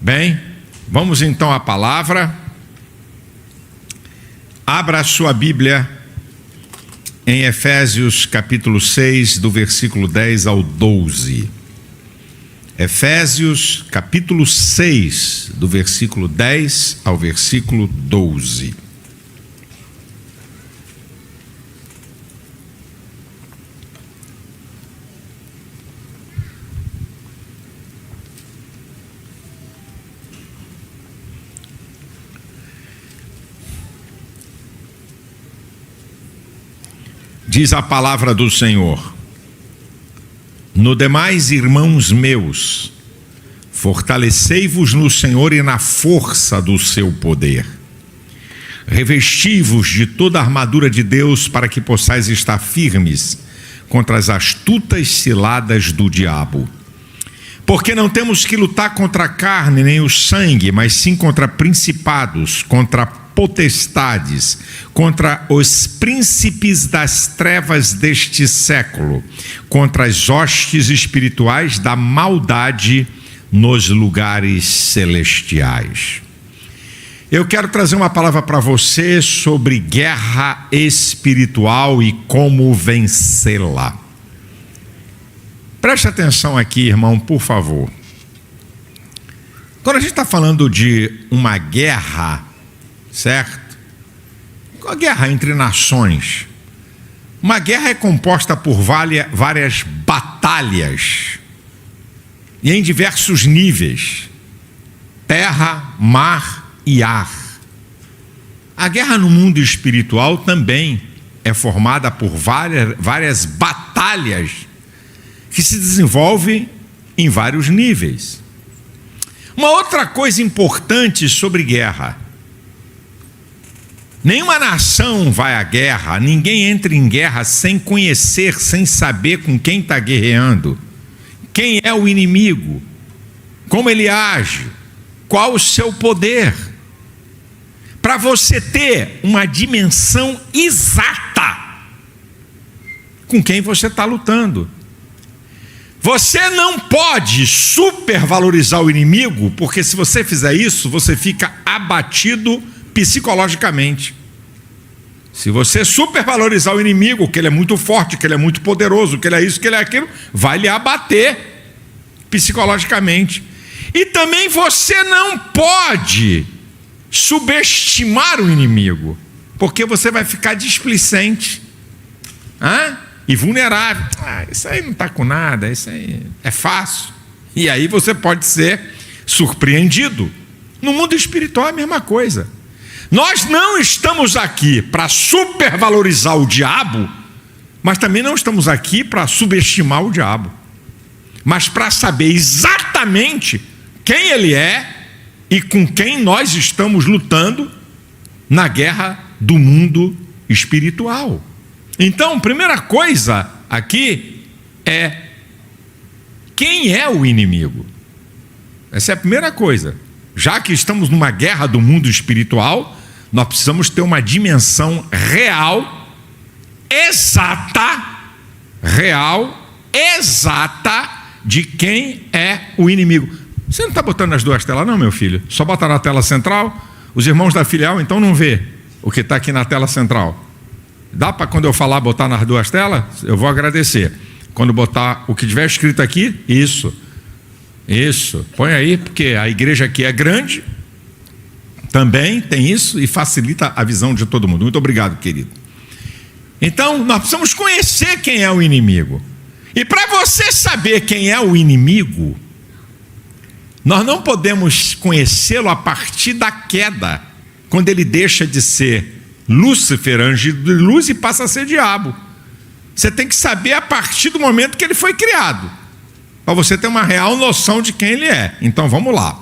Bem, vamos então à palavra. Abra a sua Bíblia em Efésios capítulo 6, do versículo 10 ao 12. Efésios capítulo 6, do versículo 10 ao versículo 12. Diz a palavra do Senhor: No demais, irmãos meus, fortalecei-vos no Senhor e na força do seu poder. Revesti-vos de toda a armadura de Deus para que possais estar firmes contra as astutas ciladas do diabo. Porque não temos que lutar contra a carne nem o sangue, mas sim contra principados, contra potestades, contra os príncipes das trevas deste século, contra as hostes espirituais da maldade nos lugares celestiais. Eu quero trazer uma palavra para você sobre guerra espiritual e como vencê-la. Preste atenção aqui, irmão, por favor. Quando a gente está falando de uma guerra, certo? Uma guerra entre nações. Uma guerra é composta por várias batalhas e em diversos níveis: terra, mar e ar. A guerra no mundo espiritual também é formada por várias batalhas que se desenvolvem em vários níveis. Uma outra coisa importante sobre guerra: nenhuma nação vai à guerra, ninguém entra em guerra sem conhecer, sem saber com quem está guerreando, quem é o inimigo, como ele age, qual o seu poder, para você ter uma dimensão exata com quem você está lutando. Você não pode supervalorizar o inimigo, porque se você fizer isso, você fica abatido psicologicamente. Se você supervalorizar o inimigo, que ele é muito forte, que ele é muito poderoso, que ele é isso, que ele é aquilo, vai lhe abater psicologicamente. E também você não pode subestimar o inimigo, porque você vai ficar displicente e vulnerável. Isso aí não está com nada, isso aí é fácil. E aí você pode ser surpreendido. No mundo espiritual é a mesma coisa. Nós não estamos aqui para supervalorizar o diabo, mas também não estamos aqui para subestimar o diabo, mas para saber exatamente quem ele é e com quem nós estamos lutando na guerra do mundo espiritual. Então, primeira coisa aqui é: quem é o inimigo? Essa é a primeira coisa. Já que estamos numa guerra do mundo espiritual, nós precisamos ter uma dimensão real, exata de quem é o inimigo. Você não está botando nas duas telas não, meu filho? Só bota na tela central. Os irmãos da filial então não vê o que está aqui na tela central. Dá para, quando eu falar, botar nas duas telas? Eu vou agradecer. Quando botar o que tiver escrito aqui, isso, põe aí, porque a igreja aqui é grande, também tem isso e facilita a visão de todo mundo. Muito obrigado, querido. Então, nós precisamos conhecer quem é o inimigo. E para você saber quem é o inimigo, nós não podemos conhecê-lo a partir da queda, quando ele deixa de ser Lúcifer, anjo de luz, e passa a ser diabo. Você tem que saber a partir do momento que ele foi criado, para você ter uma real noção de quem ele é. Então vamos lá.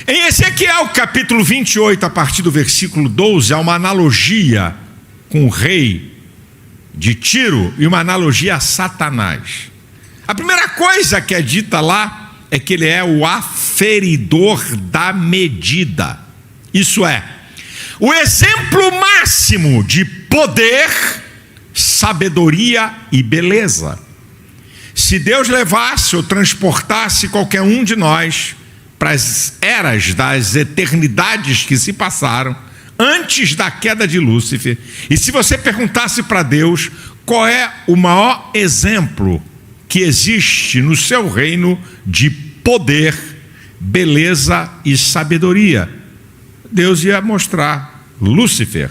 Em Ezequiel capítulo 28, a partir do versículo 12, há uma analogia com o rei de Tiro e uma analogia a Satanás. A primeira coisa que é dita lá é que ele é o aferidor da medida. Isso é, o exemplo máximo de poder, sabedoria e beleza. Se Deus levasse ou transportasse qualquer um de nós para as eras das eternidades que se passaram antes da queda de Lúcifer. E se você perguntasse para Deus qual é o maior exemplo que existe no seu reino de poder, beleza e sabedoria, Deus ia mostrar Lúcifer.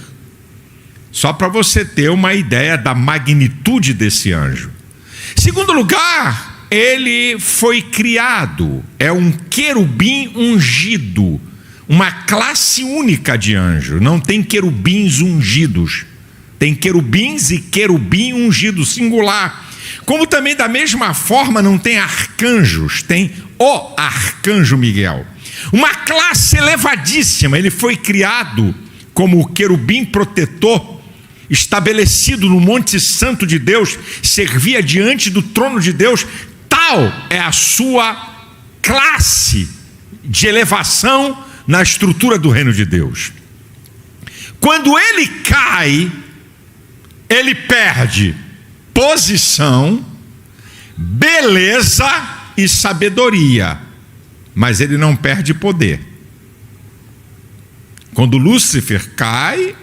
Só para você ter uma ideia da magnitude desse anjo. Segundo lugar, ele foi criado, é um querubim ungido, uma classe única de anjo. Não tem querubins ungidos, tem querubins e querubim ungido, singular. Como também da mesma forma não tem arcanjos, tem o arcanjo Miguel. Uma classe elevadíssima, ele foi criado como o querubim protetor, estabelecido no Monte Santo de Deus, servia diante do trono de Deus. Tal é a sua classe de elevação na estrutura do reino de Deus. Quando ele cai, ele perde posição, beleza e sabedoria, mas ele não perde poder. Quando Lúcifer cai,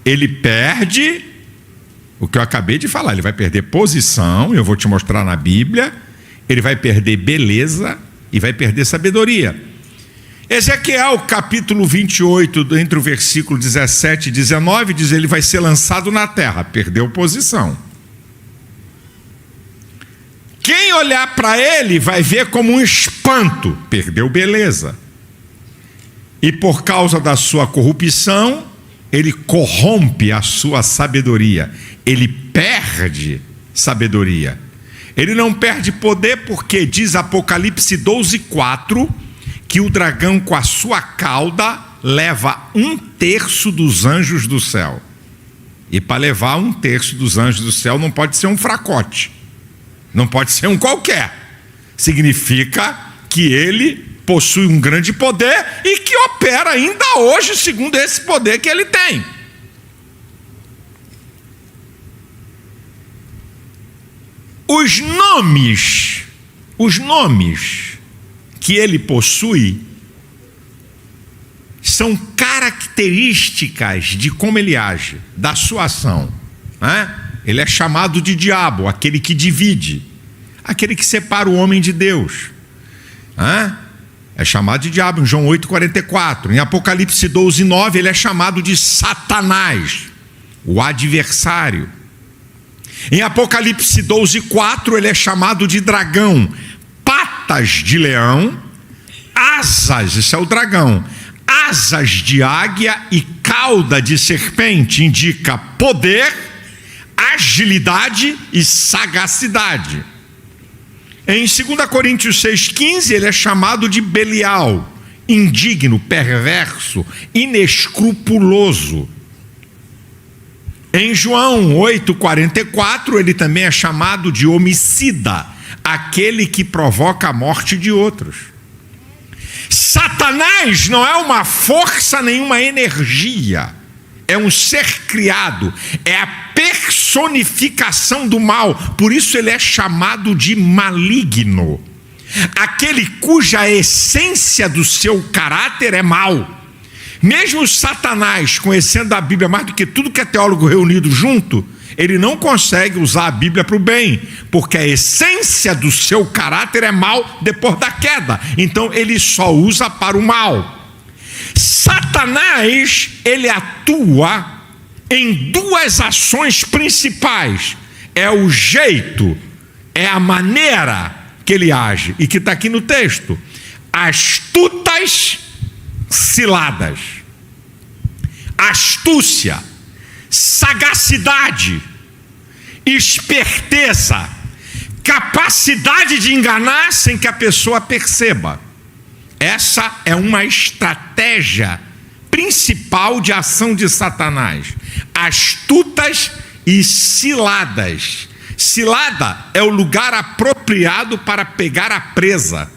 ele perde o que eu acabei de falar. Ele vai perder posição, eu vou te mostrar na Bíblia. Ele vai perder beleza e vai perder sabedoria. Ezequiel capítulo 28, entre o versículo 17 e 19, diz: ele vai ser lançado na terra, perdeu posição. Quem olhar para ele vai ver como um espanto, perdeu beleza. E por causa da sua corrupção, ele corrompe a sua sabedoria, ele perde sabedoria. Ele não perde poder porque diz Apocalipse 12:4 que o dragão com a sua cauda leva 1/3 dos anjos do céu. E para levar 1/3 dos anjos do céu não pode ser um fracote, não pode ser um qualquer. Significa que ele possui um grande poder e que opera ainda hoje segundo esse poder que ele tem. Os nomes que ele possui são características de como ele age, da sua ação. Ele é chamado de diabo, aquele que divide, aquele que separa o homem de Deus. É chamado de diabo em João 8,44. Em Apocalipse 12:9 ele é chamado de Satanás, o adversário. Em Apocalipse 12:4 ele é chamado de dragão, patas de leão, asas, isso é o dragão, asas de águia e cauda de serpente, indica poder, agilidade e sagacidade. Em 2 Coríntios 6,15 ele é chamado de Belial, indigno, perverso, inescrupuloso. Em João 8,44 ele também é chamado de homicida, aquele que provoca a morte de outros. Satanás não é uma força nem uma energia, é um ser criado, é a personificação do mal, por isso ele é chamado de maligno, aquele cuja essência do seu caráter é mal. Mesmo Satanás, conhecendo a Bíblia mais do que tudo que é teólogo reunido junto, ele não consegue usar a Bíblia para o bem, porque a essência do seu caráter é mal depois da queda, então ele só usa para o mal. Satanás, ele atua em duas ações principais, é o jeito, é a maneira que ele age, e que está aqui no texto: astutas ciladas, astúcia, sagacidade, esperteza, capacidade de enganar sem que a pessoa perceba. Essa é uma estratégia principal de ação de Satanás. Astutas e ciladas. Cilada é o lugar apropriado para pegar a presa,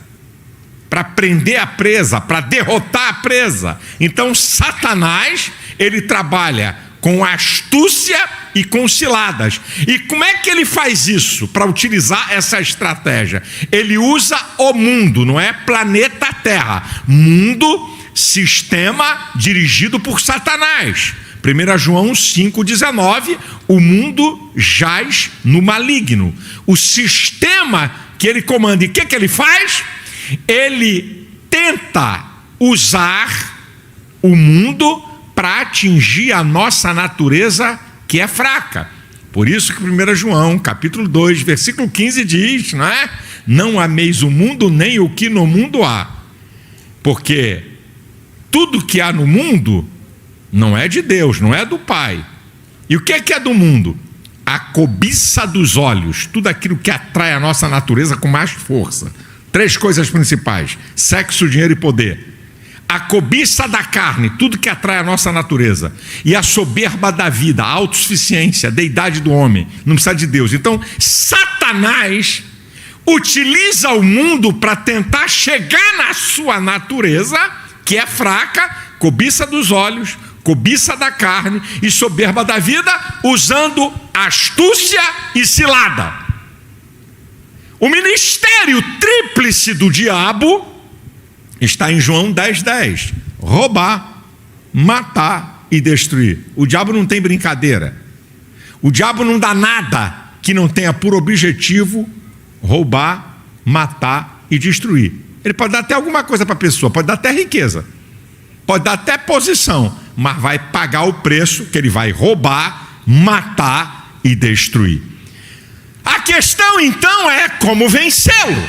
para prender a presa, para derrotar a presa. Então Satanás, ele trabalha com astúcia e com ciladas. E como é que ele faz isso para utilizar essa estratégia? Ele usa o mundo, não é planeta Terra. Mundo, sistema dirigido por Satanás. 1 João 5,19, o mundo jaz no maligno. O sistema que ele comanda, e o que ele faz? Ele tenta usar o mundo para atingir a nossa natureza que é fraca. Por isso que 1 João, capítulo 2, versículo 15 diz, não é? Não ameis o mundo nem o que no mundo há. Porque tudo que há no mundo não é de Deus, não é do Pai. E o que é do mundo? A cobiça dos olhos, tudo aquilo que atrai a nossa natureza com mais força. 3 coisas principais: sexo, dinheiro e poder. A cobiça da carne, tudo que atrai a nossa natureza. E a soberba da vida, a autossuficiência, a deidade do homem, não precisa de Deus. Então, Satanás utiliza o mundo para tentar chegar na sua natureza, que é fraca, cobiça dos olhos, cobiça da carne e soberba da vida, usando astúcia e cilada. O ministério tríplice do diabo está em João 10:10. Roubar, matar e destruir. O diabo não tem brincadeira. O diabo não dá nada que não tenha por objetivo roubar, matar e destruir. Ele pode dar até alguma coisa para a pessoa, pode dar até riqueza, pode dar até posição, mas vai pagar o preço que ele vai roubar, matar e destruir. A questão então é como vencê-lo.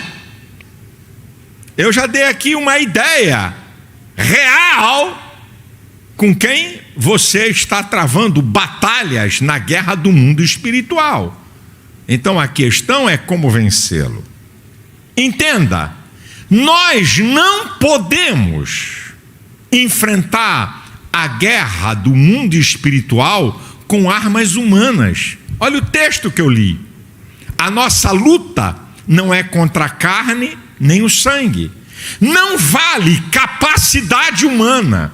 Eu já dei aqui uma ideia real com quem você está travando batalhas na guerra do mundo espiritual. Então a questão é como vencê-lo. Entenda, nós não podemos enfrentar a guerra do mundo espiritual com armas humanas. Olha o texto que eu li. A nossa luta não é contra a carne nem o sangue. Não vale capacidade humana,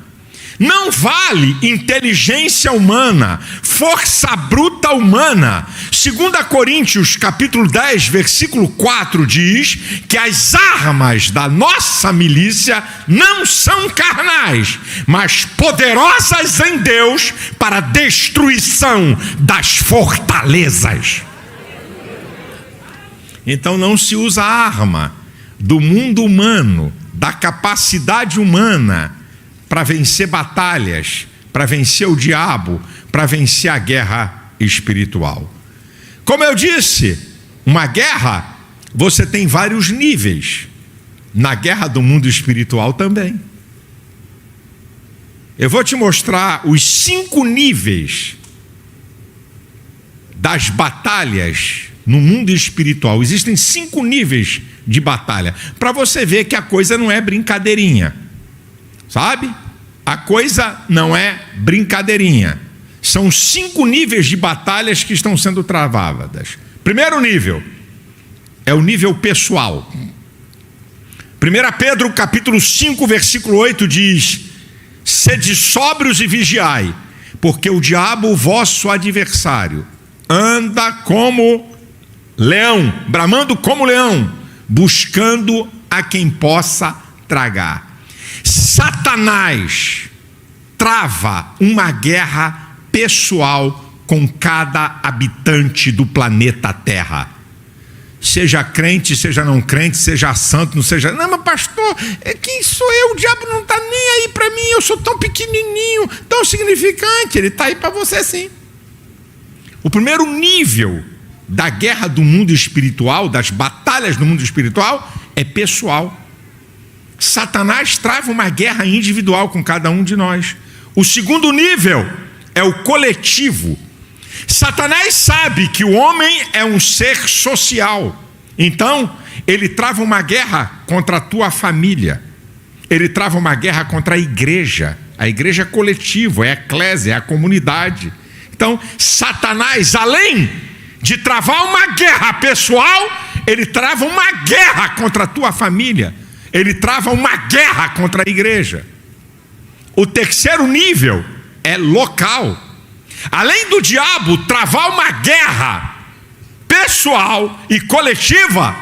não vale inteligência humana, força bruta humana. 2 Coríntios capítulo 10, versículo 4 diz que as armas da nossa milícia não são carnais, mas poderosas em Deus para a destruição das fortalezas. Então não se usa arma do mundo humano, da capacidade humana para vencer batalhas, para vencer o diabo, para vencer a guerra espiritual. Como eu disse, uma guerra, você tem vários níveis. Na guerra do mundo espiritual também. Eu vou te mostrar os 5 níveis das batalhas no mundo espiritual. Existem 5 níveis de batalha, para você ver que a coisa não é brincadeirinha, sabe? A coisa não é brincadeirinha. São 5 níveis de batalhas que estão sendo travadas. Primeiro nível é o nível pessoal. 1 Pedro capítulo 5, versículo 8 diz: sede sóbrios e vigiai, porque o diabo, o vosso adversário, anda como leão, bramando como leão, buscando a quem possa tragar. Satanás trava uma guerra pessoal com cada habitante do planeta Terra. Seja crente, seja não crente, seja santo, não seja... Não, mas pastor, quem sou eu? O diabo não está nem aí para mim, eu sou tão pequenininho, tão insignificante. Ele está aí para você sim. O primeiro nível da guerra do mundo espiritual, das batalhas do mundo espiritual, é pessoal. Satanás trava uma guerra individual com cada um de nós. O segundo nível é o coletivo. Satanás sabe que o homem é um ser social, então ele trava uma guerra contra a tua família, ele trava uma guerra contra a igreja é coletivo, é a eclésia, é a comunidade. Então Satanás, além de travar uma guerra pessoal, ele trava uma guerra contra a tua família, ele trava uma guerra contra a igreja. O terceiro nível é local. Além do diabo travar uma guerra pessoal e coletiva,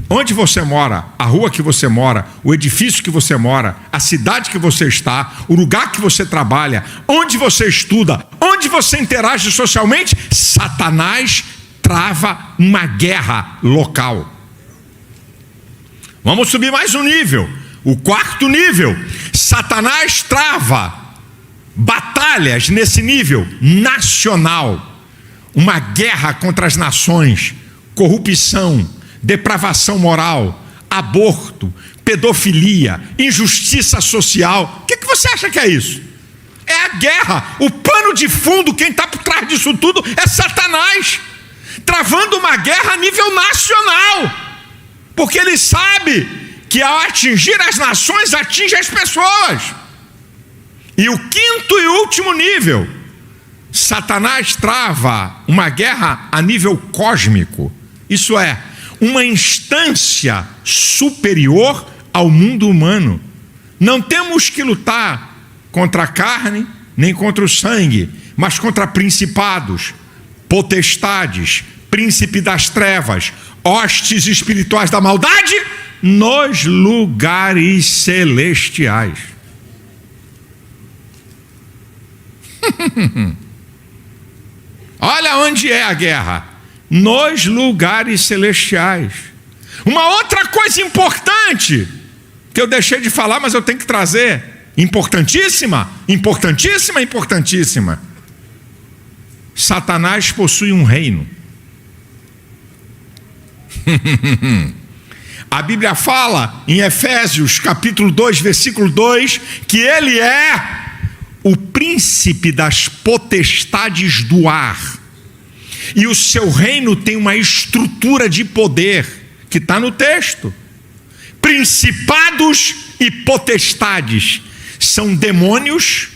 onde você mora, a rua que você mora, o edifício que você mora, a cidade que você está, o lugar que você trabalha, onde você estuda, onde você interage socialmente, Satanás trava uma guerra local. Vamos subir mais um nível. O quarto nível, Satanás trava batalhas nesse nível nacional. Uma guerra contra as nações, corrupção, depravação moral, aborto, pedofilia, injustiça social. O que você acha que é isso? É a guerra. O pano de fundo, quem está por trás disso tudo é Satanás, travando uma guerra a nível nacional, porque ele sabe que ao atingir as nações, atinge as pessoas. E o quinto e último nível, Satanás trava uma guerra a nível cósmico, isso é, uma instância superior ao mundo humano. Não temos que lutar contra a carne, nem contra o sangue, mas contra principados, potestades, príncipe das trevas, hostes espirituais da maldade nos lugares celestiais. Olha onde é a guerra: nos lugares celestiais. Uma outra coisa importante que eu deixei de falar, mas eu tenho que trazer, importantíssima, importantíssima, importantíssima. Satanás possui um reino. A Bíblia fala em Efésios capítulo 2, versículo 2, que ele é o príncipe das potestades do ar. E o seu reino tem uma estrutura de poder, que está no texto. Principados e potestades são demônios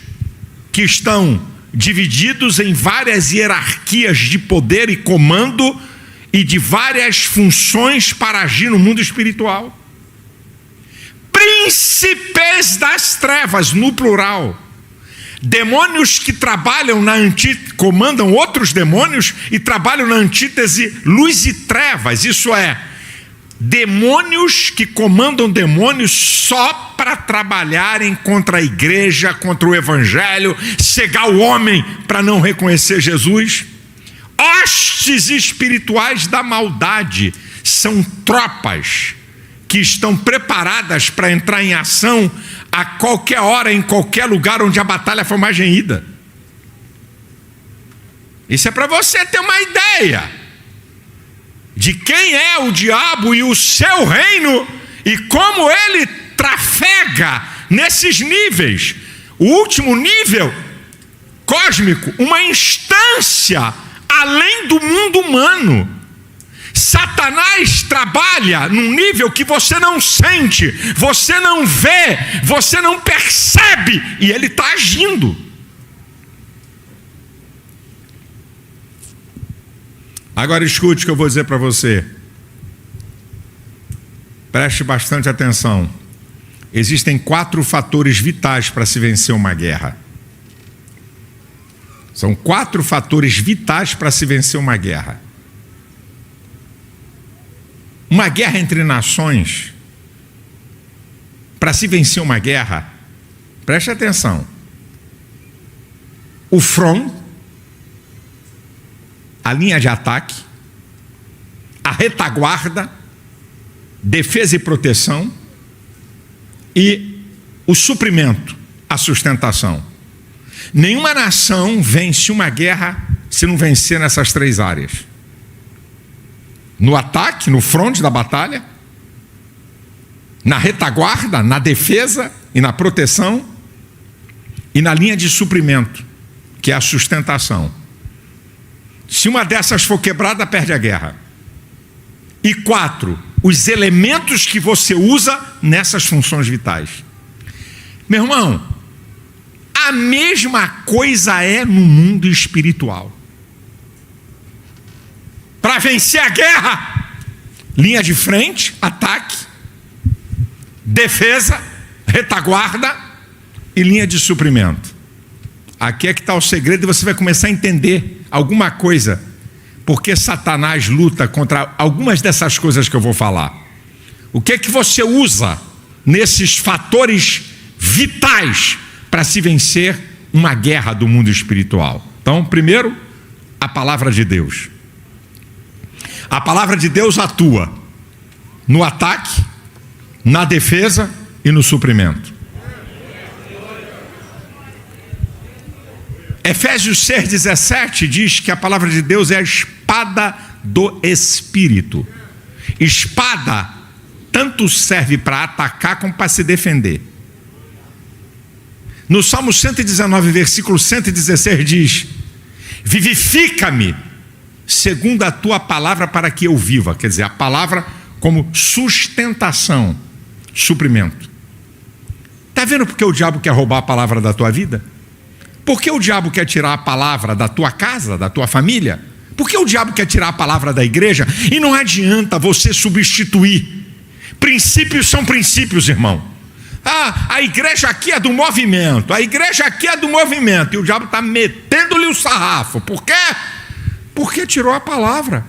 que estão divididos em várias hierarquias de poder e comando e de várias funções para agir no mundo espiritual. Príncipes das trevas, no plural. Demônios que trabalham na antítese, comandam outros demônios e trabalham na antítese luz e trevas. Isso é, demônios que comandam demônios só para trabalharem contra a igreja, contra o evangelho, cegar o homem para não reconhecer Jesus. Hostes espirituais da maldade são tropas que estão preparadas para entrar em ação a qualquer hora, em qualquer lugar onde a batalha for mais renhida. Isso é para você ter uma ideia de quem é o diabo e o seu reino e como ele trafega nesses níveis. O último nível cósmico, uma instância além do mundo humano. Satanás trabalha num nível que você não sente, você não vê, você não percebe, e ele está agindo. Agora escute o que eu vou dizer para você. Preste bastante atenção. Existem 4 fatores vitais para se vencer uma guerra. São 4 fatores vitais para se vencer uma guerra. Uma guerra entre nações, para se vencer uma guerra, preste atenção. O front, a linha de ataque, a retaguarda, defesa e proteção, e o suprimento, a sustentação. Nenhuma nação vence uma guerra se não vencer nessas 3 áreas. No ataque, no fronte da batalha, na retaguarda, na defesa e na proteção, e na linha de suprimento, que é a sustentação. Se uma dessas for quebrada, perde a guerra. E 4, os elementos que você usa nessas funções vitais. Meu irmão, a mesma coisa é no mundo espiritual. Para vencer a guerra, linha de frente, ataque, defesa, retaguarda e linha de suprimento. aqui é que está o segredo, e você vai começar a entender alguma coisa, porque Satanás luta contra algumas dessas coisas que eu vou falar. O que é que você usa nesses fatores vitais para se vencer uma guerra do mundo espiritual? Então, primeiro, a palavra de Deus. A palavra de Deus atua no ataque, na defesa e no suprimento. Efésios 6,17 diz que a palavra de Deus é a espada do Espírito. Espada tanto serve para atacar como para se defender. No Salmo 119, versículo 116 diz: vivifica-me segundo a tua palavra para que eu viva. Quer dizer, a palavra como sustentação, suprimento. Está vendo porque o diabo quer roubar a palavra da tua vida? Por que o diabo quer tirar a palavra da tua casa, da tua família? Por que o diabo quer tirar a palavra da igreja? E não adianta você substituir. Princípios são princípios, irmão. A igreja aqui é do movimento, a igreja aqui é do movimento, e o diabo está metendo-lhe o sarrafo. Por quê? Porque tirou a palavra.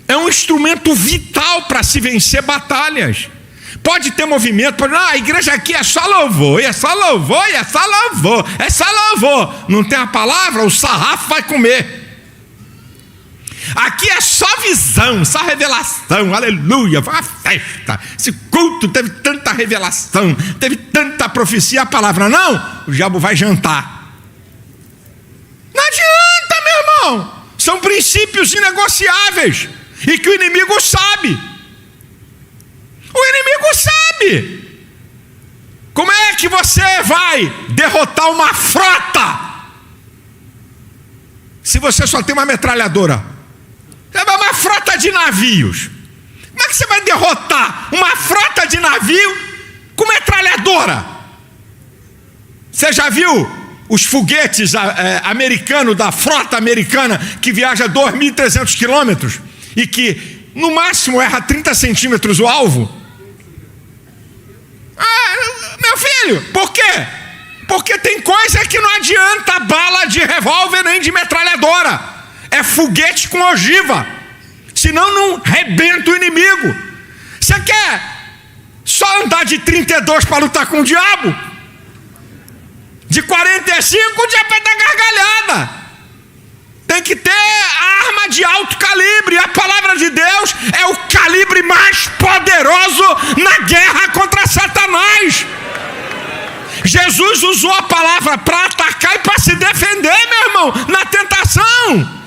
É um instrumento vital para se vencer batalhas. Pode ter movimento, pode, a igreja aqui é só louvor, é só louvor, é só louvor, é só louvor. Não tem a palavra, o sarrafo vai comer. Aqui é só visão, só revelação, aleluia, foi uma festa. Esse culto teve tanta revelação, teve tanta profecia, a palavra não, o diabo vai jantar. Não adianta, meu irmão, são princípios inegociáveis e que o inimigo sabe. O inimigo sabe. Como é que você vai derrotar uma frota se você só tem uma metralhadora? É uma frota de navios. Como é que você vai derrotar uma frota de navio com metralhadora? Você já viu os foguetes americanos, da frota americana, que viaja 2.300 quilômetros e que no máximo erra 30 centímetros o alvo? Meu filho, por quê? Porque tem coisa que não adianta bala de revólver nem de metralhadora. É foguete com ogiva, senão não rebenta o inimigo. Você quer só andar de 32 para lutar com o diabo? De 45 o diabo vai dar gargalhada. Tem que ter arma de alto calibre. A palavra de Deus é o calibre mais poderoso na guerra contra Satanás. Jesus usou a palavra para atacar e para se defender, meu irmão, na tentação.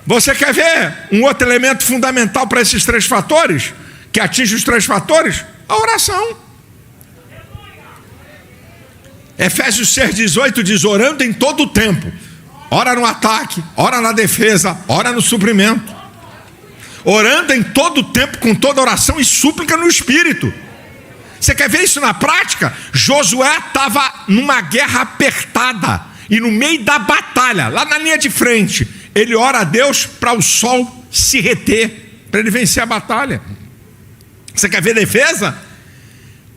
Você quer ver um outro elemento fundamental para esses três fatores, que atinge os três fatores? A oração. Efésios 6,18 diz: orando em todo o tempo. Ora no ataque, ora na defesa, ora no suprimento. Orando em todo o tempo, com toda oração e súplica no Espírito. Você quer ver isso na prática? Josué estava numa guerra apertada, e no meio da batalha, lá na linha de frente, ele ora a Deus para o sol se reter, para ele vencer a batalha. Você quer ver defesa?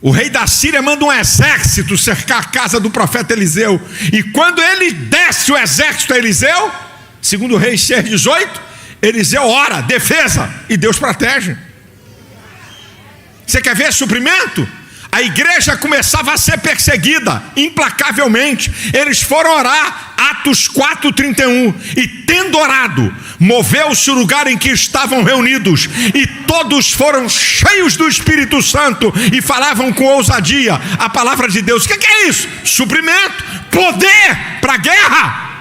O rei da Síria manda um exército cercar a casa do profeta Eliseu. E quando ele desce o exército a Eliseu, segundo o rei 6,18, Eliseu ora, defesa, e Deus protege. Você quer ver suprimento? A igreja começava a ser perseguida implacavelmente. Eles foram orar, Atos 4,31. E tendo orado, moveu-se o lugar em que estavam reunidos, e todos foram cheios do Espírito Santo e falavam com ousadia a palavra de Deus. O que é isso? Suprimento, poder para a guerra.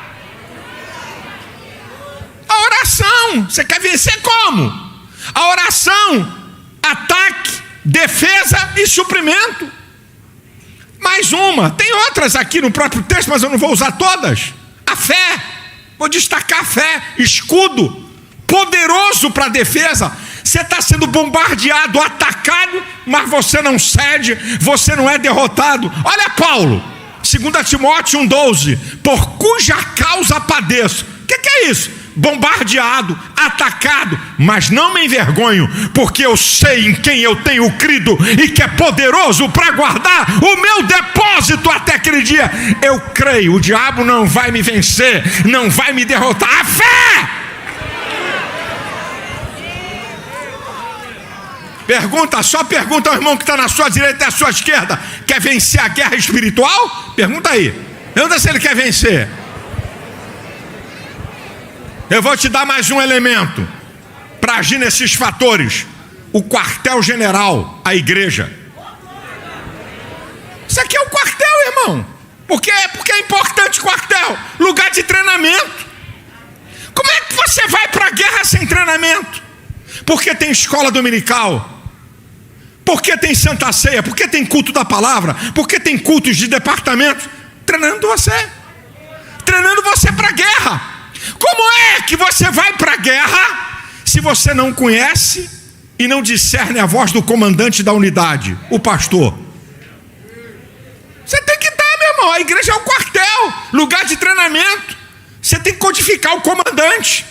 A oração. Você quer vencer como? A oração, ataque, defesa e suprimento. Mais uma, tem outras aqui no próprio texto, mas eu não vou usar todas. A fé, vou destacar a fé, escudo, poderoso para a defesa. Você está sendo bombardeado, atacado, mas você não cede, você não é derrotado. Olha Paulo, 2 Timóteo 1,12, por cuja causa padeço. O que é isso? bombardeado, atacado, mas não me envergonho, porque eu sei em quem eu tenho crido e que é poderoso para guardar o meu depósito até aquele dia. Eu creio, o diabo não vai me vencer, não vai me derrotar. A fé! Só pergunta ao irmão que está na sua direita e à sua esquerda: quer vencer a guerra espiritual? Pergunta aí. Pergunta se ele quer vencer. Eu vou te dar mais um elemento para agir nesses fatores: o quartel-general, a igreja. Isso aqui é o quartel, irmão. Porque é importante quartel, lugar de treinamento. Como é que você vai para a guerra sem treinamento? Porque tem escola dominical, porque tem Santa Ceia, porque tem culto da palavra, porque tem cultos de departamento, treinando você para a guerra. Como é que você vai para a guerra se você não conhece e não discerne a voz do comandante da unidade, o pastor? Você tem que dar, meu irmão. A igreja é o quartel, lugar de treinamento. Você tem que codificar o comandante.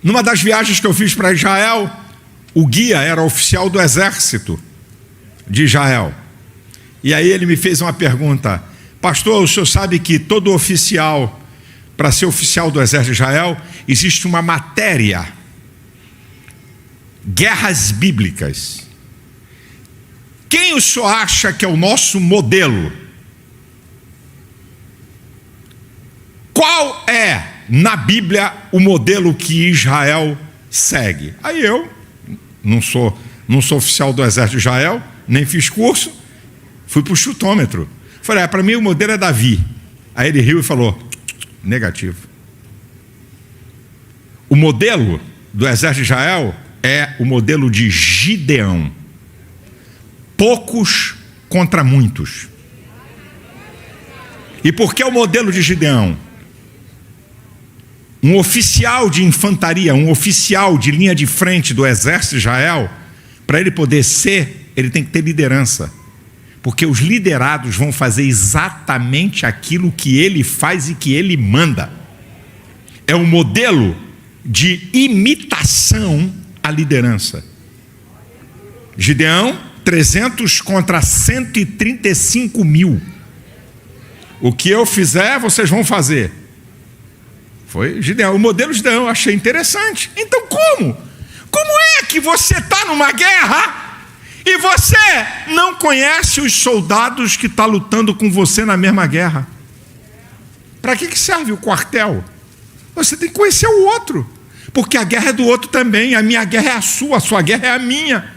Numa das viagens que eu fiz para Israel, o guia era oficial do exército de Israel. E aí ele me fez uma pergunta: pastor, o senhor sabe que todo oficial, para ser oficial do exército de Israel, existe uma matéria, guerras bíblicas. Quem o senhor acha que é o nosso modelo? Qual é, na Bíblia, o modelo que Israel segue? Aí eu não sou oficial do exército de Israel, nem fiz curso, fui para o chutômetro. Falei: para mim o modelo é Davi. Aí ele riu e falou: negativo. O modelo do exército de Israel é o modelo de Gideão. Poucos contra muitos. E por que o modelo de Gideão? Um oficial de infantaria, um oficial de linha de frente do exército de Israel, para ele poder ser, ele tem que ter liderança. Porque os liderados vão fazer exatamente aquilo que ele faz e que ele manda. É um modelo de imitação à liderança. Gideão, 300 contra 135 mil. O que eu fizer, vocês vão fazer. Foi Gideão, o modelo Gideão, eu achei interessante. Então como? Como é que você está numa guerra e você não conhece os soldados que estão lutando com você na mesma guerra? Para que serve o quartel? Você tem que conhecer o outro, porque a guerra é do outro também. A minha guerra é a sua guerra é a minha.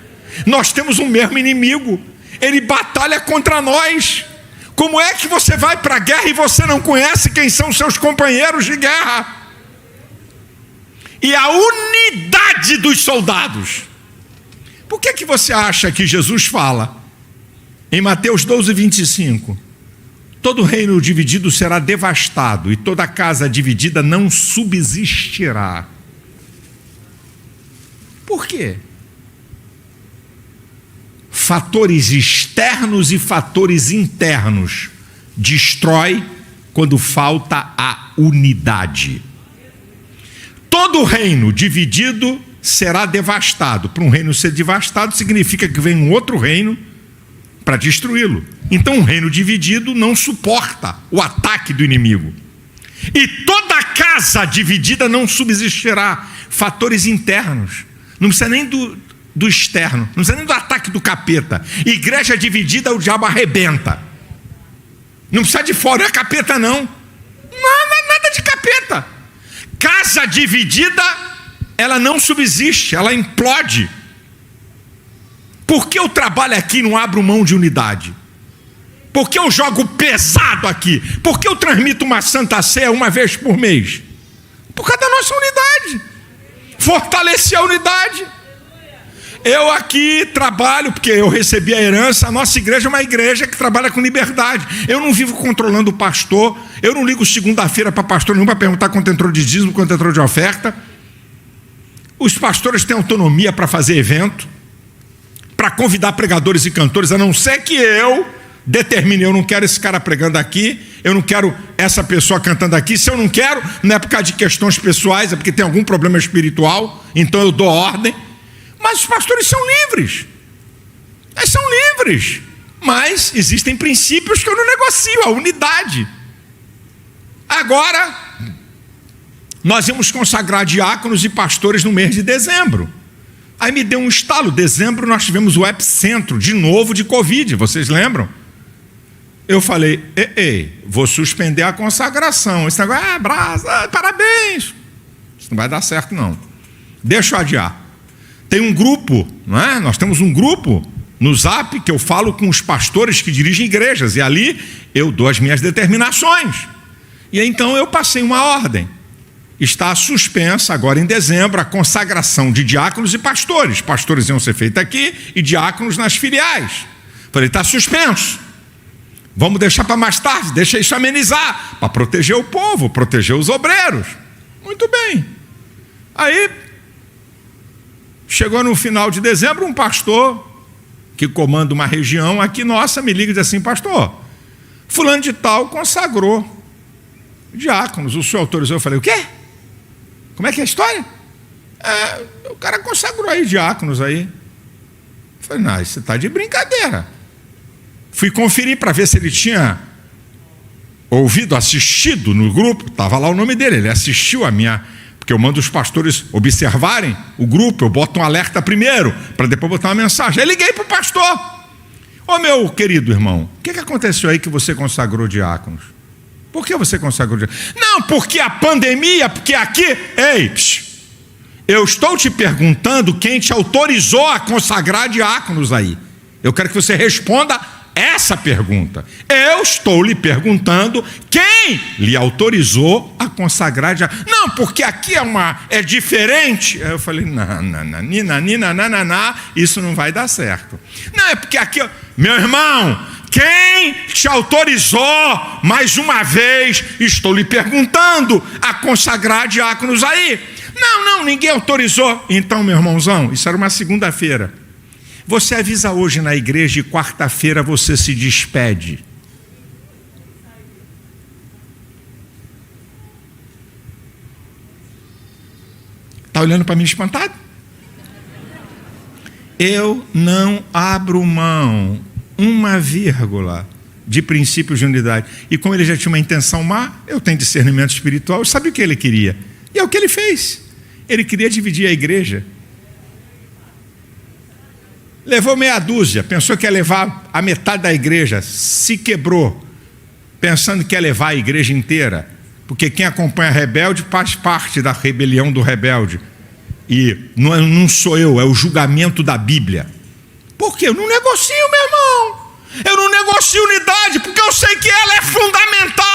Nós temos um mesmo inimigo, ele batalha contra nós. Como é que você vai para a guerra e você não conhece quem são seus companheiros de guerra? E a unidade dos soldados. Por que você acha que Jesus fala em Mateus 12, 25? Todo reino dividido será devastado e toda casa dividida não subsistirá. Por quê? Fatores externos e fatores internos destrói quando falta a unidade. Todo reino dividido será devastado. Para um reino ser devastado significa que vem um outro reino para destruí-lo. Então um reino dividido não suporta o ataque do inimigo. E toda casa dividida não subsistirá. Fatores internos. Não precisa nem do externo, não precisa nem do ataque do capeta. Igreja dividida, o diabo arrebenta. Não precisa de fora, não é capeta não. Nada de capeta. Casa dividida, ela não subsiste, ela implode. Por que eu trabalho aqui e não abro mão de unidade? Por que eu jogo pesado aqui? Por que eu transmito uma Santa Ceia uma vez por mês? Por causa da nossa unidade. Fortalecer a unidade. Eu aqui trabalho, porque eu recebi a herança, a nossa igreja é uma igreja que trabalha com liberdade. Eu não vivo controlando o pastor, eu não ligo segunda-feira para pastor nenhum para perguntar quanto entrou de dízimo, quanto entrou de oferta. Os pastores têm autonomia para fazer evento, para convidar pregadores e cantores, a não ser que eu determine, eu não quero esse cara pregando aqui, eu não quero essa pessoa cantando aqui. Se eu não quero, não é por causa de questões pessoais, é porque tem algum problema espiritual, então eu dou ordem. Mas os pastores são livres. Eles são livres. Mas existem princípios que eu não negocio, a unidade. Agora, nós íamos consagrar diáconos e pastores no mês de dezembro. Aí me deu um estalo. Dezembro nós tivemos o epicentro de novo de Covid, vocês lembram? Eu falei, vou suspender a consagração. Esse negócio, parabéns. Isso não vai dar certo não. Deixa eu adiar. Tem um grupo, não é? Nós temos um grupo no Zap que eu falo com os pastores que dirigem igrejas. E ali eu dou as minhas determinações. E então eu passei uma ordem. Está suspensa agora em dezembro a consagração de diáconos e pastores. Pastores iam ser feitos aqui e diáconos nas filiais. Falei, está suspenso. Vamos deixar para mais tarde, deixa isso amenizar, para proteger o povo, proteger os obreiros. Muito bem. Aí, chegou no final de dezembro, um pastor que comanda uma região aqui nossa me liga e diz assim, pastor, fulano de tal consagrou diáconos, o senhor autorizou? Eu falei, o quê? Como é que é a história? O cara consagrou aí diáconos aí. Eu falei, não, isso está de brincadeira. Fui conferir para ver se ele tinha ouvido, assistido no grupo, estava lá o nome dele, ele assistiu a minha, porque eu mando os pastores observarem o grupo, eu boto um alerta primeiro, para depois botar uma mensagem. Aí liguei para o pastor, meu querido irmão, o que aconteceu aí que você consagrou diáconos? Por que você consagrou diáconos? Não, porque a pandemia, porque aqui, eu estou te perguntando quem te autorizou a consagrar diáconos aí. Eu quero que você responda essa pergunta. Eu estou lhe perguntando quem lhe autorizou a consagrar diáconos. Não, porque aqui é diferente. Aí eu falei, não, isso não vai dar certo. Não, é porque aqui, meu irmão, quem te autorizou, mais uma vez, estou lhe perguntando, a consagrar diáconos aí? Não, ninguém autorizou. Então, meu irmãozão, isso era uma segunda-feira. Você avisa hoje na igreja e quarta-feira você se despede. Está olhando para mim espantado? Eu não abro mão uma vírgula de princípios de unidade. E como ele já tinha uma intenção má, eu tenho discernimento espiritual, eu sabia o que ele queria. E é o que ele fez. Ele queria dividir a igreja. Levou meia dúzia, pensou que ia levar a metade da igreja, se quebrou, pensando que ia levar a igreja inteira. Porque quem acompanha rebelde faz parte da rebelião do rebelde. E não sou eu, é o julgamento da Bíblia. Por quê? Eu não negocio, meu irmão. Eu não negocio unidade, porque eu sei que ela é fundamental.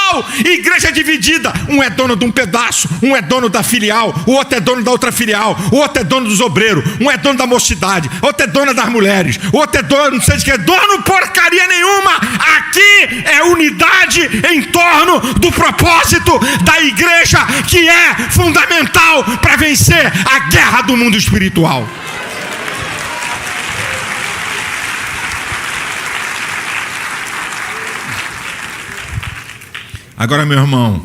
Igreja dividida, um é dono de um pedaço, um é dono da filial, o outro é dono da outra filial, o outro é dono dos obreiros, um é dono da mocidade, o outro é dono das mulheres, o outro é dono, não sei de que, dono porcaria nenhuma. Aqui é unidade em torno do propósito da igreja, que é fundamental para vencer a guerra do mundo espiritual. Agora, meu irmão,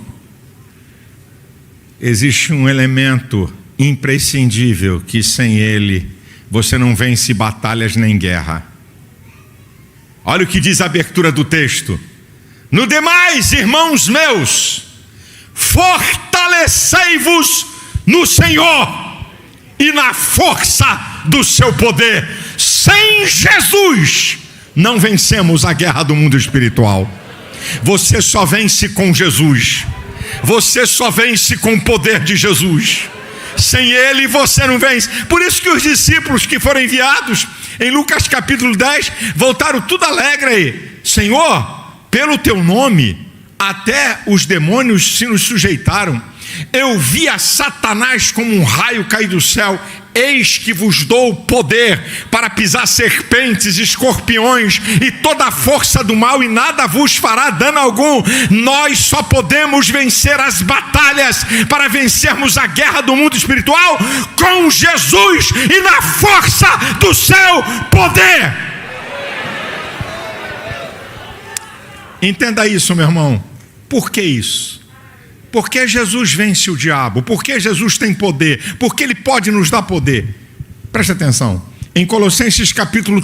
existe um elemento imprescindível que sem ele você não vence batalhas nem guerra. Olha o que diz a abertura do texto. No demais, irmãos meus, fortalecei-vos no Senhor e na força do seu poder. Sem Jesus não vencemos a guerra do mundo espiritual. Você só vence com Jesus. Você só vence com o poder de Jesus. Sem Ele você não vence. Por isso que os discípulos que foram enviados em Lucas capítulo 10 voltaram tudo alegre aí. Senhor, pelo teu nome até os demônios se nos sujeitaram. Eu vi a Satanás como um raio cair do céu. Eis que vos dou poder para pisar serpentes, escorpiões e toda a força do mal, e nada vos fará dano algum. Nós só podemos vencer as batalhas, para vencermos a guerra do mundo espiritual, com Jesus e na força do seu poder. Entenda isso, meu irmão. Por que isso? Porque Jesus vence o diabo, porque Jesus tem poder, porque Ele pode nos dar poder. Preste atenção, em Colossenses capítulo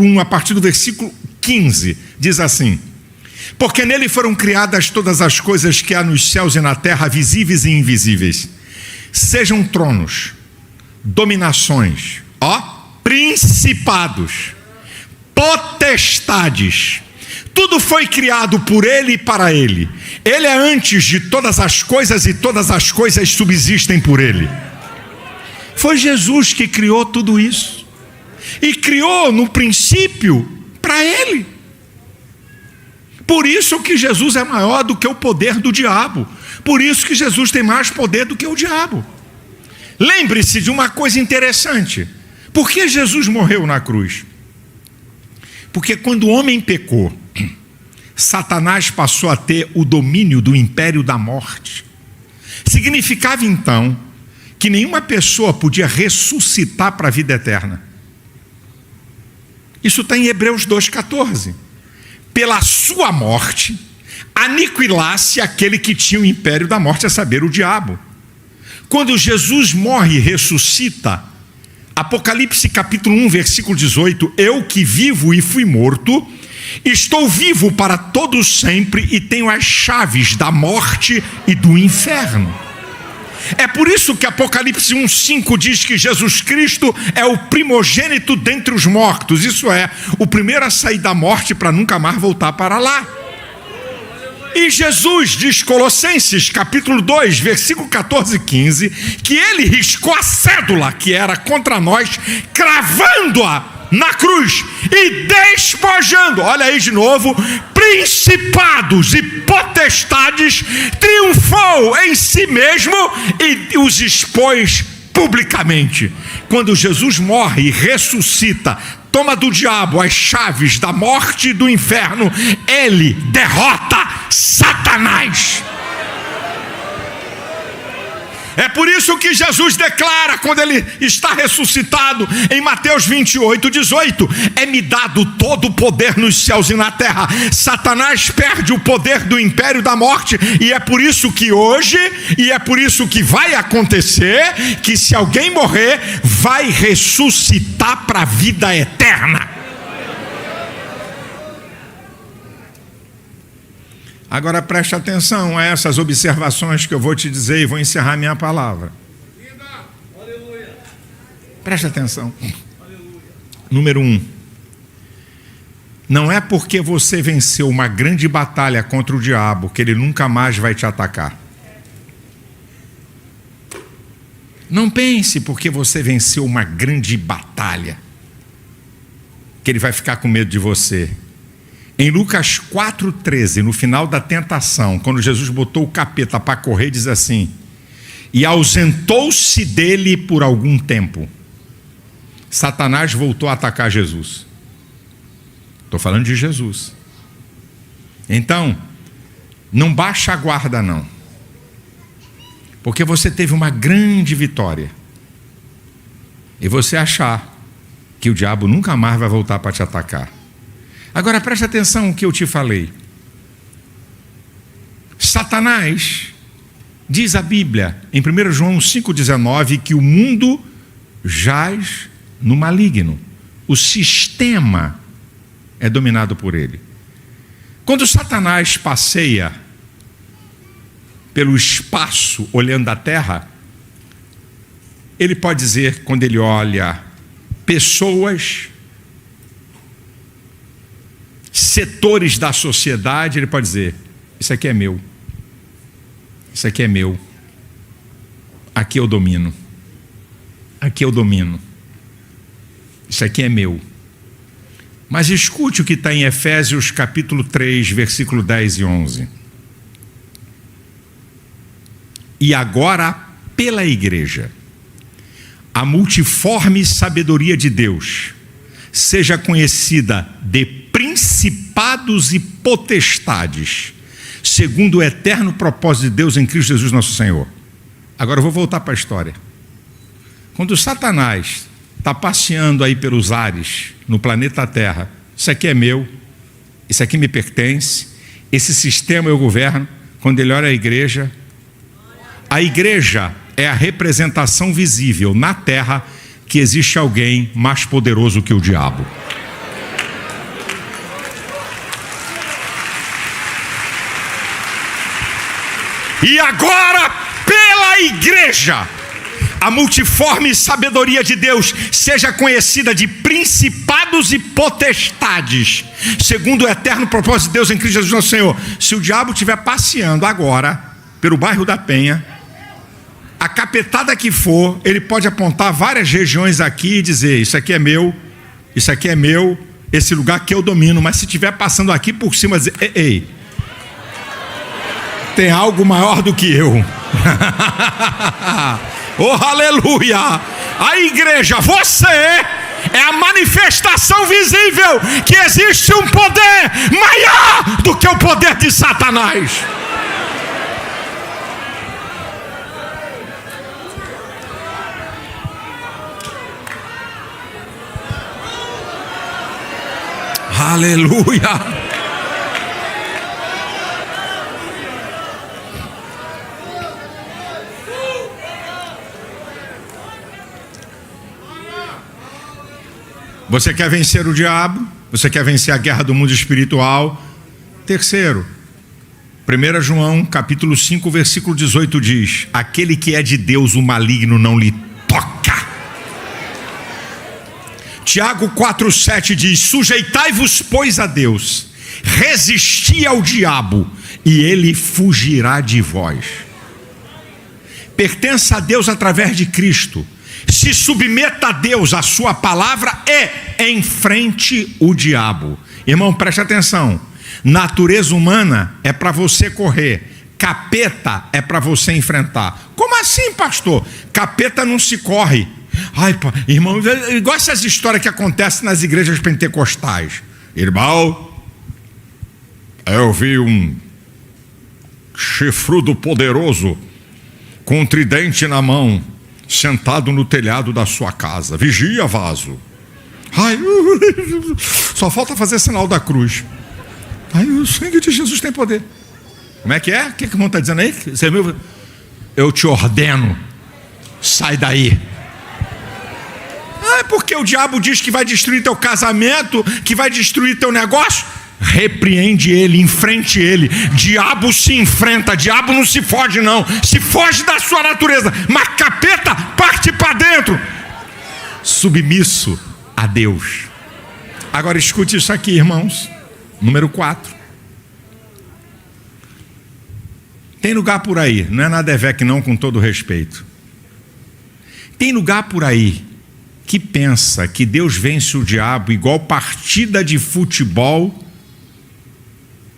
1, a partir do versículo 15, diz assim: porque nele foram criadas todas as coisas que há nos céus e na terra, visíveis e invisíveis, sejam tronos, dominações, principados, potestades, tudo foi criado por Ele e para Ele. Ele é antes de todas as coisas e todas as coisas subsistem por Ele. Foi Jesus que criou tudo isso. E criou no princípio para Ele. Por isso que Jesus é maior do que o poder do diabo. Por isso que Jesus tem mais poder do que o diabo. Lembre-se de uma coisa interessante. Por que Jesus morreu na cruz? Porque quando o homem pecou, Satanás passou a ter o domínio do império da morte. Significava então que nenhuma pessoa podia ressuscitar para a vida eterna. Isso está em Hebreus 2,14. Pela sua morte, aniquilasse aquele que tinha o império da morte, a saber, o diabo. Quando Jesus morre e ressuscita, Apocalipse capítulo 1, versículo 18, eu que vivo e fui morto, estou vivo para todos sempre e tenho as chaves da morte e do inferno. É por isso que Apocalipse 1,5 diz que Jesus Cristo é o primogênito dentre os mortos, isso é, o primeiro a sair da morte para nunca mais voltar para lá. E Jesus diz, Colossenses capítulo 2, versículo 14 e 15, que Ele riscou a cédula que era contra nós, cravando-a na cruz e despojando, olha aí de novo, principados e potestades, triunfou em si mesmo e os expôs publicamente. Quando Jesus morre e ressuscita, toma do diabo as chaves da morte e do inferno, Ele derrota Satanás. É por isso que Jesus declara, quando Ele está ressuscitado, em Mateus 28, 18, é-me dado todo o poder nos céus e na terra. Satanás perde o poder do império da morte, e é por isso que hoje, e é por isso que vai acontecer, que se alguém morrer, vai ressuscitar para a vida eterna. Agora preste atenção a essas observações que eu vou te dizer e vou encerrar minha palavra. Preste atenção. Número 1. Não é porque você venceu uma grande batalha contra o diabo que ele nunca mais vai te atacar. Não pense porque você venceu uma grande batalha que ele vai ficar com medo de você. Em Lucas 4,13, no final da tentação, quando Jesus botou o capeta para correr, diz assim: e ausentou-se dele por algum tempo. Satanás voltou a atacar Jesus. Estou falando de Jesus. Então, não baixa a guarda não, porque você teve uma grande vitória, e você achar que o diabo nunca mais vai voltar para te atacar. Agora preste atenção no que eu te falei. Satanás, diz a Bíblia, em 1 João 5,19, que o mundo jaz no maligno. O sistema é dominado por ele. Quando Satanás passeia pelo espaço, olhando a terra, ele pode dizer, quando ele olha pessoas, setores da sociedade, ele pode dizer: isso aqui é meu, isso aqui é meu, aqui eu domino, aqui eu domino, isso aqui é meu. Mas escute o que está em Efésios capítulo 3, versículo 10 e 11. E agora, pela igreja, a multiforme sabedoria de Deus seja conhecida de principados e potestades, segundo o eterno propósito de Deus em Cristo Jesus nosso Senhor. Agora eu vou voltar para a história. Quando Satanás está passeando aí pelos ares, no planeta Terra, isso aqui é meu, isso aqui me pertence, esse sistema eu governo. Quando ele olha a igreja é a representação visível na terra que existe alguém mais poderoso que o diabo. E agora, pela igreja, a multiforme sabedoria de Deus seja conhecida de principados e potestades, segundo o eterno propósito de Deus em Cristo Jesus nosso Senhor. Se o diabo estiver passeando agora pelo bairro da Penha, a capetada que for, ele pode apontar várias regiões aqui e dizer: isso aqui é meu, isso aqui é meu, esse lugar que eu domino. Mas se estiver passando aqui por cima, dizer: ei, tem algo maior do que eu. Oh, aleluia! A igreja, você é a manifestação visível que existe um poder maior do que o poder de Satanás. Aleluia! Você quer vencer o diabo? Você quer vencer a guerra do mundo espiritual? Terceiro, 1 João capítulo 5, versículo 18 diz: aquele que é de Deus, o maligno não lhe toca. Tiago 4,7 diz: sujeitai-vos, pois, a Deus, resisti ao diabo, e ele fugirá de vós. Pertença a Deus através de Cristo. Se submeta a Deus, a sua palavra, e enfrente o diabo. Irmão, preste atenção. Natureza humana é para você correr, capeta é para você enfrentar. Como assim, pastor? Capeta não se corre. Ai, irmão, igual essas histórias que acontecem nas igrejas pentecostais. Irmão, eu vi um chifrudo poderoso com um tridente na mão, sentado no telhado da sua casa. Vigia, vaso. Ai, só falta fazer sinal da cruz. Ai, o sangue de Jesus tem poder. Como é que é? O que o irmão está dizendo aí? Você viu? Eu te ordeno, sai daí. Ah, porque o diabo diz que vai destruir teu casamento, que vai destruir teu negócio. Repreende ele, enfrente ele. Diabo se enfrenta, diabo não se foge não, se foge da sua natureza, mas capeta parte para dentro, submisso a Deus. Agora escute isso aqui, irmãos. Número 4. Tem lugar por aí, não é na DEVEC não, com todo respeito. Tem lugar por aí que pensa que Deus vence o diabo igual partida de futebol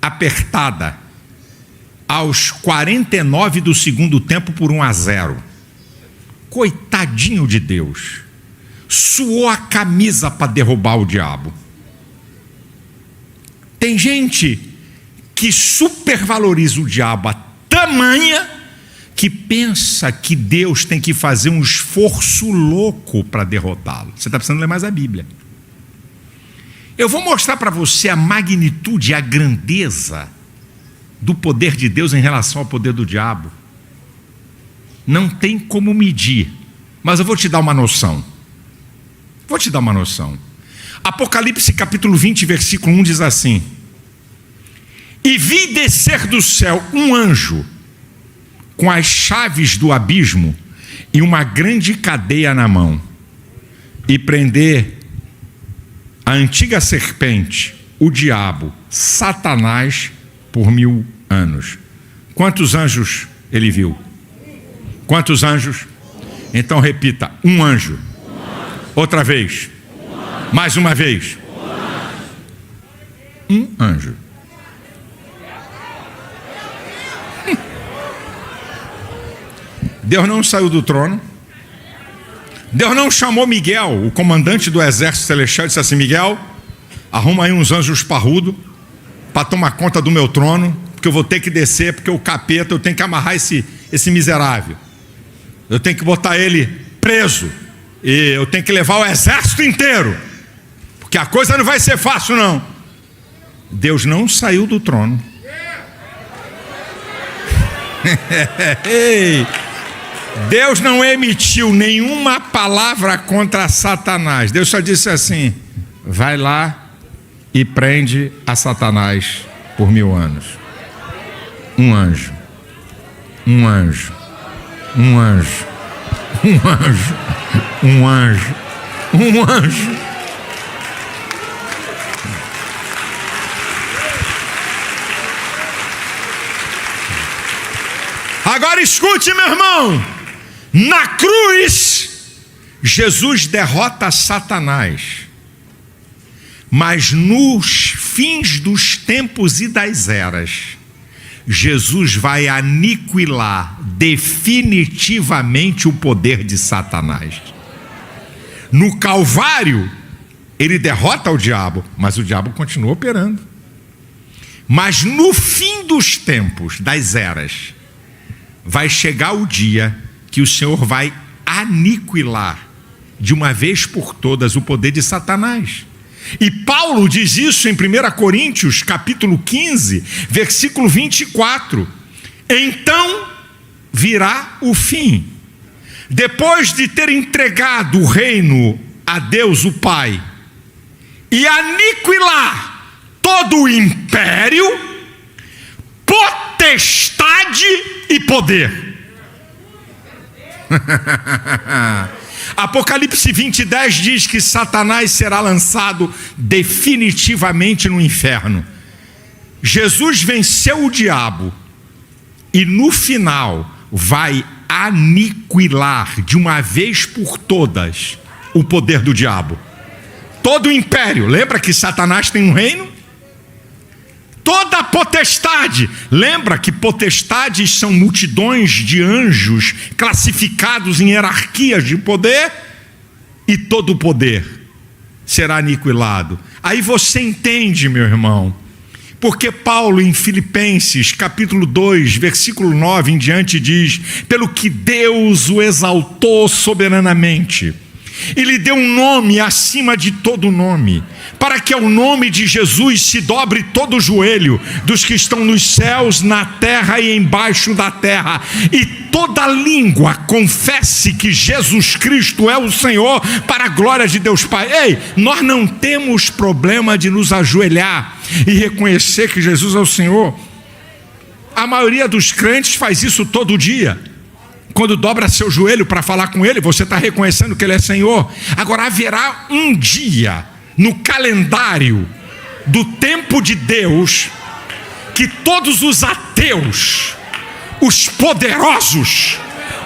apertada aos 49 do segundo tempo por 1-0. Coitadinho de Deus, suou a camisa para derrubar o diabo. Tem gente que supervaloriza o diabo a tamanha que pensa que Deus tem que fazer um esforço louco para derrotá-lo. Você está precisando ler mais a Bíblia. Eu vou mostrar para você a magnitude, a grandeza do poder de Deus em relação ao poder do diabo. Não tem como medir, mas eu vou te dar uma noção. Vou te dar uma noção. Apocalipse capítulo 20, versículo 1 diz assim: e vi descer do céu um anjo com as chaves do abismo e uma grande cadeia na mão, e prender a antiga serpente, o diabo, Satanás, por 1000 anos. Quantos anjos ele viu? Quantos anjos? Então repita: um anjo. Outra vez. Mais uma vez. Um anjo. Deus não saiu do trono. Deus não chamou Miguel, o comandante do exército celestial, e disse assim: Miguel, arruma aí uns anjos parrudos para tomar conta do meu trono, porque eu vou ter que descer, porque o capeta, eu tenho que amarrar esse miserável, eu tenho que botar ele preso, e eu tenho que levar o exército inteiro, porque a coisa não vai ser fácil não. Deus não saiu do trono. Ei, Deus não emitiu nenhuma palavra contra Satanás. Deus só disse assim: vai lá e prende a Satanás por 1000 anos. Um anjo. Um anjo. Um anjo. Um anjo. Um anjo. Um anjo. Agora escute, meu irmão. Na cruz, Jesus derrota Satanás. Mas nos fins dos tempos e das eras, Jesus vai aniquilar definitivamente o poder de Satanás. No Calvário, ele derrota o diabo, mas o diabo continua operando. Mas no fim dos tempos, das eras, vai chegar o dia que o Senhor vai aniquilar de uma vez por todas o poder de Satanás. E Paulo diz isso em 1 Coríntios, capítulo 15, versículo 24. Então virá o fim. Depois de ter entregado o reino a Deus o Pai e aniquilar todo o império, potestade e poder. Apocalipse 20:10 diz que Satanás será lançado definitivamente no inferno. Jesus venceu o diabo e no final vai aniquilar de uma vez por todas o poder do diabo. Todo o império, lembra que Satanás tem um reino? Toda a potestade, lembra que potestades são multidões de anjos classificados em hierarquias de poder, e todo o poder será aniquilado. Aí você entende, meu irmão, porque Paulo em Filipenses capítulo 2, versículo 9 em diante diz: pelo que Deus o exaltou soberanamente e lhe deu um nome acima de todo nome, para que ao nome de Jesus se dobre todo o joelho dos que estão nos céus, na terra e embaixo da terra, e toda língua confesse que Jesus Cristo é o Senhor, para a glória de Deus Pai. Ei, nós não temos problema de nos ajoelhar e reconhecer que Jesus é o Senhor. A maioria dos crentes faz isso todo dia. Quando dobra seu joelho para falar com Ele, você está reconhecendo que Ele é Senhor. Agora haverá um dia no calendário do tempo de Deus que todos os ateus, os poderosos,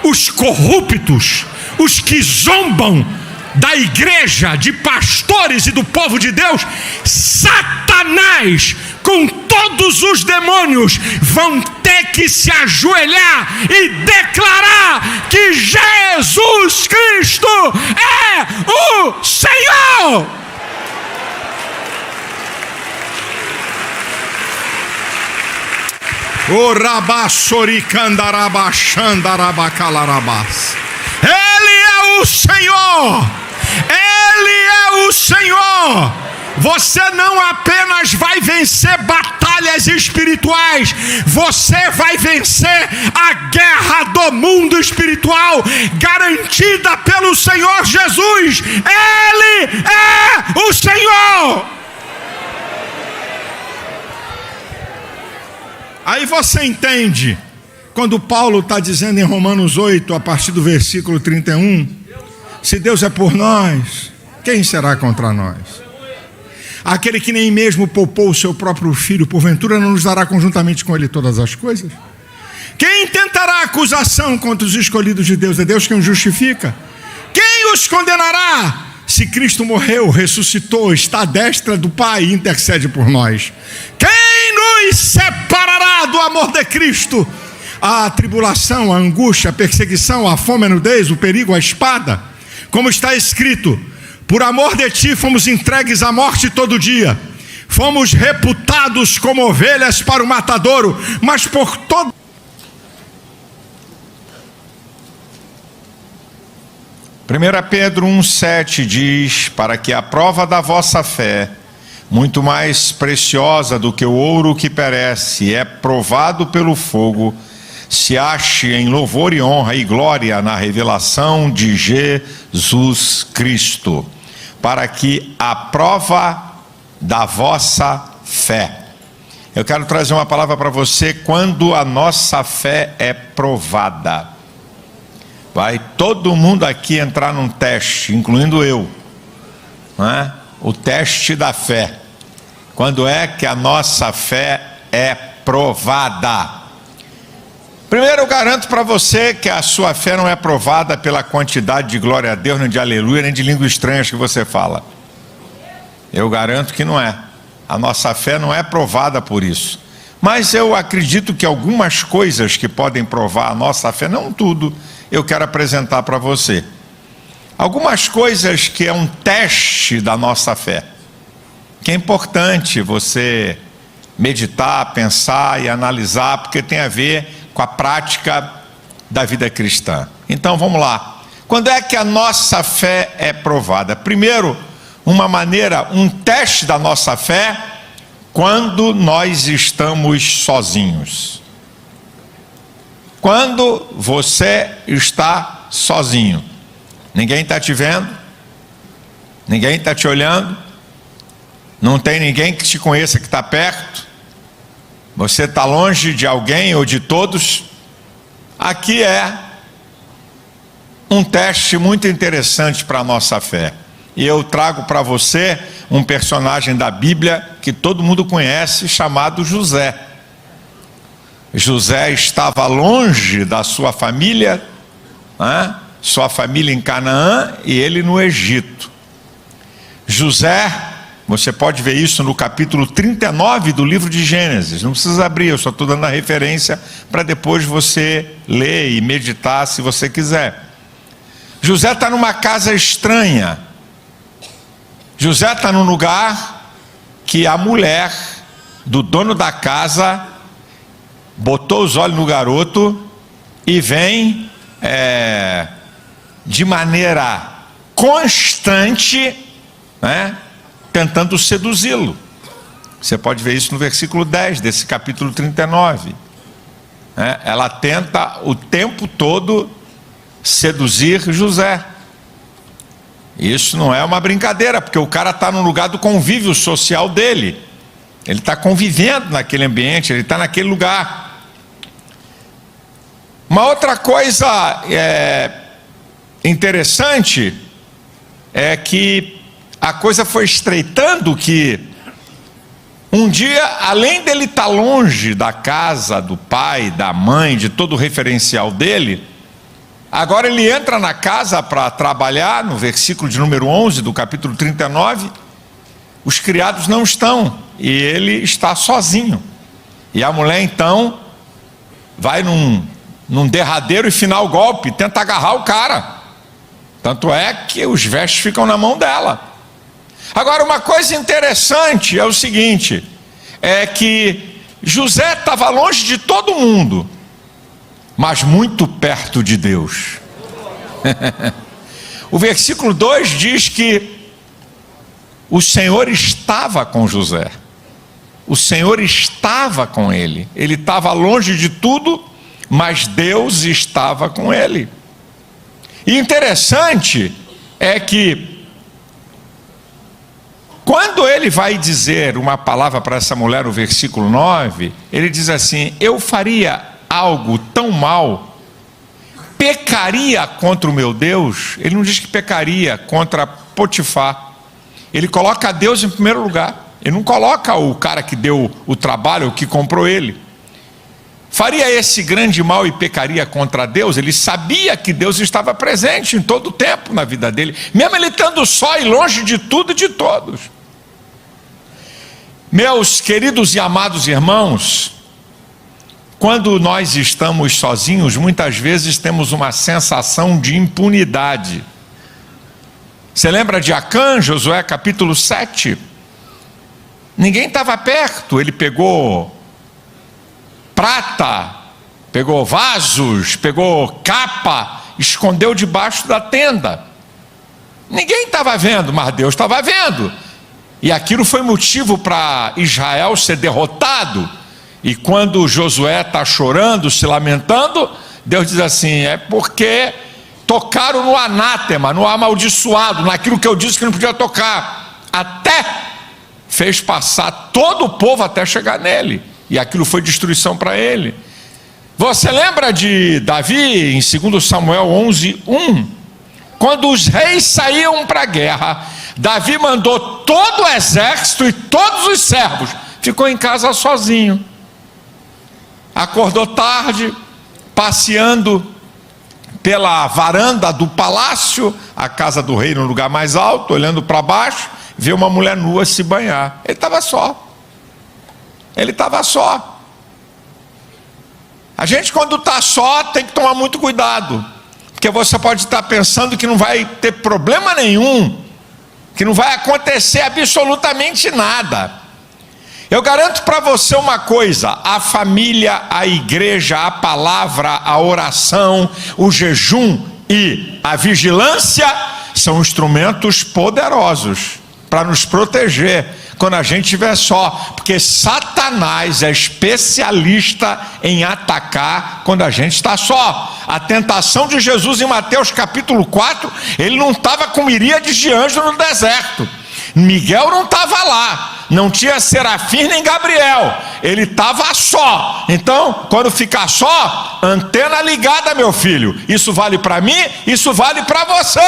os corruptos, os que zombam da igreja, de pastores e do povo de Deus, Satanás com todos os demônios vão ter que se ajoelhar e declarar que Jesus Cristo é o Senhor. O rabassoricandarabachandarabacalarabass. Ele é o Senhor. Ele é o Senhor. Você não apenas vai vencer batalhas espirituais, você vai vencer a guerra do mundo espiritual, garantida pelo Senhor Jesus. Ele é o Senhor. Aí você entende, quando Paulo está dizendo em Romanos 8, a partir do versículo 31, se Deus é por nós, quem será contra nós? Aquele que nem mesmo poupou o seu próprio filho, porventura não nos dará conjuntamente com ele todas as coisas? Quem intentará acusação contra os escolhidos de Deus? É Deus quem os justifica. Quem os condenará? Se Cristo morreu, ressuscitou, está à destra do Pai e intercede por nós. Quem nos separará do amor de Cristo? A tribulação, a angústia, a perseguição, a fome, a nudez, o perigo, a espada. Como está escrito: por amor de ti fomos entregues à morte todo dia, fomos reputados como ovelhas para o matadouro, mas por todo... 1 Pedro 1,7 diz: para que a prova da vossa fé, muito mais preciosa do que o ouro que perece, é provado pelo fogo, se ache em louvor e honra e glória na revelação de Jesus Cristo, para que a prova da vossa fé. Eu quero trazer uma palavra para você. Quando a nossa fé é provada, vai todo mundo aqui entrar num teste, incluindo eu, não é? O teste da fé. Quando é que a nossa fé é provada? Primeiro, eu garanto para você que a sua fé não é provada pela quantidade de glória a Deus, nem de aleluia, nem de línguas estranhas que você fala. Eu garanto que não é. A nossa fé não é provada por isso. Mas eu acredito que algumas coisas que podem provar a nossa fé, não tudo, eu quero apresentar para você. Algumas coisas que é um teste da nossa fé, que é importante você meditar, pensar e analisar, porque tem a ver com a prática da vida cristã. Então vamos lá. Quando é que a nossa fé é provada? Primeiro, um teste da nossa fé, quando nós estamos sozinhos. Quando você está sozinho. Ninguém está te vendo, ninguém está te olhando, não tem ninguém que te conheça que está perto, você está longe de alguém ou de todos. Aqui é um teste muito interessante para a nossa fé. E eu trago para você um personagem da Bíblia que todo mundo conhece, chamado José. José estava longe da sua família, sua família em Canaã e ele no Egito. José, você pode ver isso no capítulo 39 do livro de Gênesis. Não precisa abrir, eu só estou dando a referência para depois você ler e meditar se você quiser. José está numa casa estranha. José está num lugar que a mulher do dono da casa botou os olhos no garoto e vem de maneira constante, tentando seduzi-lo. Você pode ver isso no versículo 10 desse capítulo 39. Ela tenta o tempo todo seduzir José. Isso não é uma brincadeira, porque o cara está no lugar do convívio social dele. Ele está convivendo naquele ambiente, ele está naquele lugar. Uma outra coisa interessante é que a coisa foi estreitando, que um dia, além dele estar longe da casa do pai, da mãe, de todo o referencial dele, agora ele entra na casa para trabalhar. No versículo de número 11 do capítulo 39, os criados não estão e ele está sozinho. E a mulher então vai num derradeiro e final golpe, tenta agarrar o cara. Tanto é que os vestes ficam na mão dela. Agora, uma coisa interessante é o seguinte, é que José estava longe de todo mundo, mas muito perto de Deus. O versículo 2 diz que o Senhor estava com José. O Senhor estava com ele. Ele estava longe de tudo, mas Deus estava com ele. E interessante é que quando ele vai dizer uma palavra para essa mulher, no versículo 9, ele diz assim: eu faria algo tão mal, pecaria contra o meu Deus. Ele não diz que pecaria contra Potifar, ele coloca Deus em primeiro lugar, ele não coloca o cara que deu o trabalho, o que comprou ele. Faria esse grande mal e pecaria contra Deus. Ele sabia que Deus estava presente em todo o tempo na vida dele, mesmo ele estando só e longe de tudo e de todos. Meus queridos e amados irmãos, quando nós estamos sozinhos, muitas vezes temos uma sensação de impunidade. Você lembra de Acã, Josué capítulo 7? Ninguém estava perto, ele pegou prata, pegou vasos, pegou capa, escondeu debaixo da tenda. Ninguém estava vendo, mas Deus estava vendo. E aquilo foi motivo para Israel ser derrotado. E quando Josué está chorando, se lamentando, Deus diz assim: é porque tocaram no anátema, no amaldiçoado, naquilo que eu disse que não podia tocar, até fez passar todo o povo até chegar nele, e aquilo foi destruição para ele. Você lembra de Davi em 2 Samuel 11:1? Quando os reis saíam para a guerra, Davi mandou todo o exército e todos os servos, ficou em casa sozinho. Acordou tarde, passeando pela varanda do palácio, a casa do rei no lugar mais alto, olhando para baixo, vê uma mulher nua se banhar. Ele estava só. A gente, quando está só, tem que tomar muito cuidado, porque você pode estar pensando que não vai ter problema nenhum, que não vai acontecer absolutamente nada. Eu garanto para você uma coisa: a família, a igreja, a palavra, a oração, o jejum e a vigilância são instrumentos poderosos para nos proteger quando a gente estiver só, porque Satanás é especialista em atacar quando a gente está só. A tentação de Jesus em Mateus capítulo 4, ele não estava com miríades de anjos no deserto, Miguel não estava lá, não tinha Serafim nem Gabriel, ele estava só. Então, quando ficar só, antena ligada, meu filho. Isso vale para mim, isso vale para você.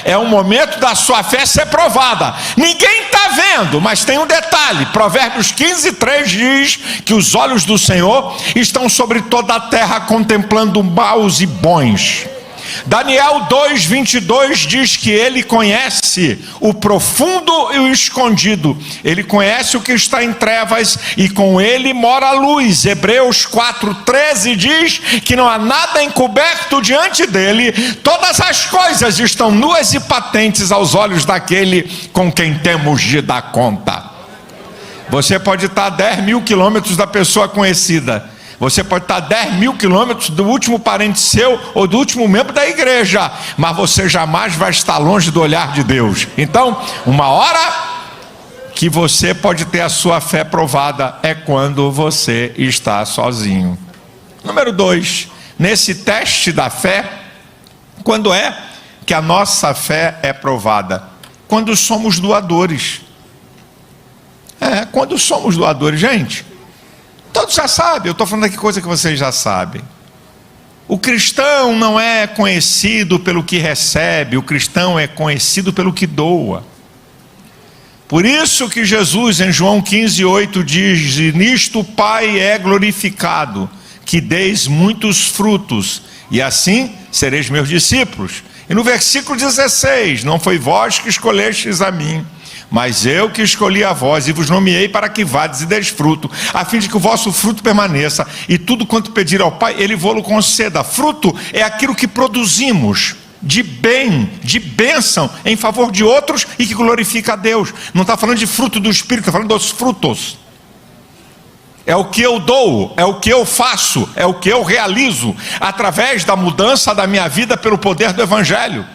É um momento da sua fé ser provada. Ninguém está vendo, mas tem um detalhe: Provérbios 15:3 diz que os olhos do Senhor estão sobre toda a terra, contemplando maus e bons. Daniel 2:22 diz que ele conhece o profundo e o escondido, ele conhece o que está em trevas e com ele mora a luz. Hebreus 4:13 diz que não há nada encoberto diante dele, todas as coisas estão nuas e patentes aos olhos daquele com quem temos de dar conta. Você pode estar a 10 mil quilômetros da pessoa conhecida, você pode estar a 10 mil quilômetros do último parente seu ou do último membro da igreja, mas você jamais vai estar longe do olhar de Deus. Então, uma hora que você pode ter a sua fé provada é quando você está sozinho. Número 2, nesse teste da fé, quando é que a nossa fé é provada? Quando somos doadores. Quando somos doadores, gente. Todos já sabem, eu estou falando aqui coisa que vocês já sabem. O cristão não é conhecido pelo que recebe, o cristão é conhecido pelo que doa. Por isso que Jesus em João 15:8 diz: e nisto o Pai é glorificado, que deis muitos frutos, e assim sereis meus discípulos. E no versículo 16: não foi vós que escolhestes a mim, mas eu que escolhi a vós e vos nomeei para que vades e deis fruto, a fim de que o vosso fruto permaneça, e tudo quanto pedir ao Pai, Ele vô-lo conceda. Fruto é aquilo que produzimos de bem, de bênção em favor de outros e que glorifica a Deus. Não está falando de fruto do Espírito, está falando dos frutos. É o que eu dou, é o que eu faço, é o que eu realizo através da mudança da minha vida pelo poder do Evangelho.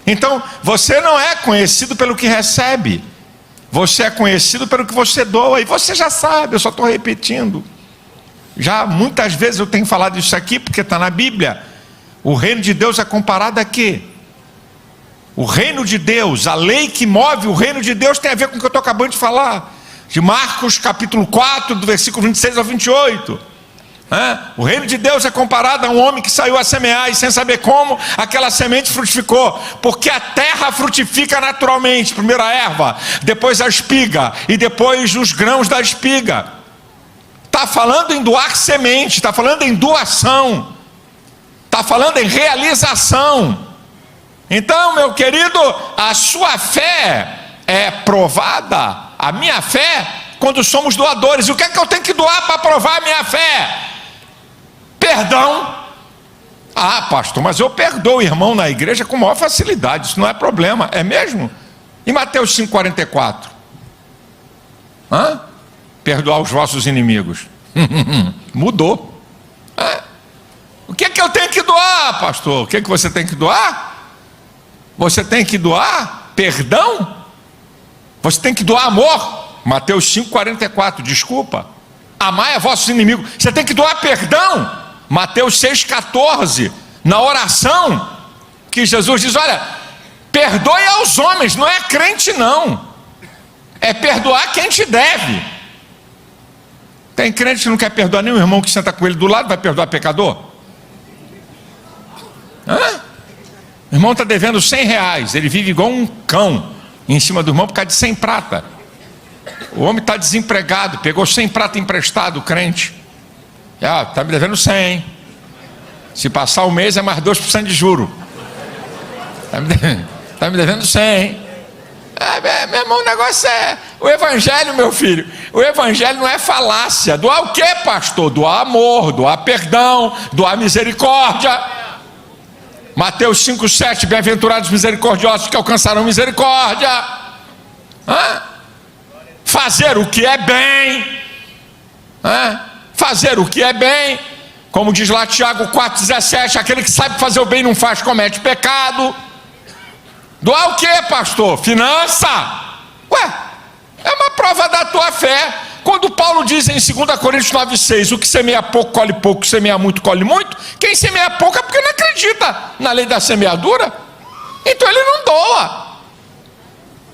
Então, você não é conhecido pelo que recebe, você é conhecido pelo que você doa, e você já sabe, eu só estou repetindo. Já muitas vezes eu tenho falado isso aqui, porque está na Bíblia. O reino de Deus é comparado a quê? O reino de Deus, a lei que move o reino de Deus tem a ver com o que eu estou acabando de falar, de Marcos capítulo 4, do versículo 26 ao 28. O reino de Deus é comparado a um homem que saiu a semear e sem saber como aquela semente frutificou, porque a terra frutifica naturalmente, primeiro a erva, depois a espiga e depois os grãos da espiga. Está falando em doar semente, está falando em doação, está falando em realização. Então, meu querido, a sua fé é provada, a minha fé, quando somos doadores. E o que é que eu tenho que doar para provar a minha fé? Perdão. Ah, pastor, mas eu perdoo o irmão na igreja com maior facilidade, isso não é problema, é mesmo? E Mateus 5,44? Perdoar os vossos inimigos. Mudou. O que é que eu tenho que doar, pastor? O que é que você tem que doar? Você tem que doar perdão? Você tem que doar amor? Mateus 5,44, desculpa. Amai a vossos inimigos. Você tem que doar perdão. Mateus 6,14, na oração, que Jesus diz: olha, perdoe aos homens, não é crente não, é perdoar quem te deve. Tem crente que não quer perdoar nem o irmão que senta com ele do lado, vai perdoar pecador? O irmão está devendo R$100, ele vive igual um cão em cima do irmão por causa de 100 prata. O homem está desempregado, pegou 100 prata emprestado, o crente. Está me devendo 100. Se passar o mês é mais 2% de juro. Está me devendo 100. Meu irmão, o negócio é o evangelho, meu filho. O evangelho não é falácia. Doar o que, pastor? Doar amor, doar perdão, doar misericórdia. Mateus 5,7, bem-aventurados misericordiosos que alcançarão misericórdia. Fazer o que é bem. Fazer o que é bem. Como diz lá Tiago 4,17, aquele que sabe fazer o bem não faz, comete pecado. Doar o que, pastor? Finança. É uma prova da tua fé. Quando Paulo diz em 2 Coríntios 9,6, o que semeia pouco, colhe pouco, semeia muito, colhe muito. Quem semeia pouco é porque não acredita na lei da semeadura. Então ele não doa.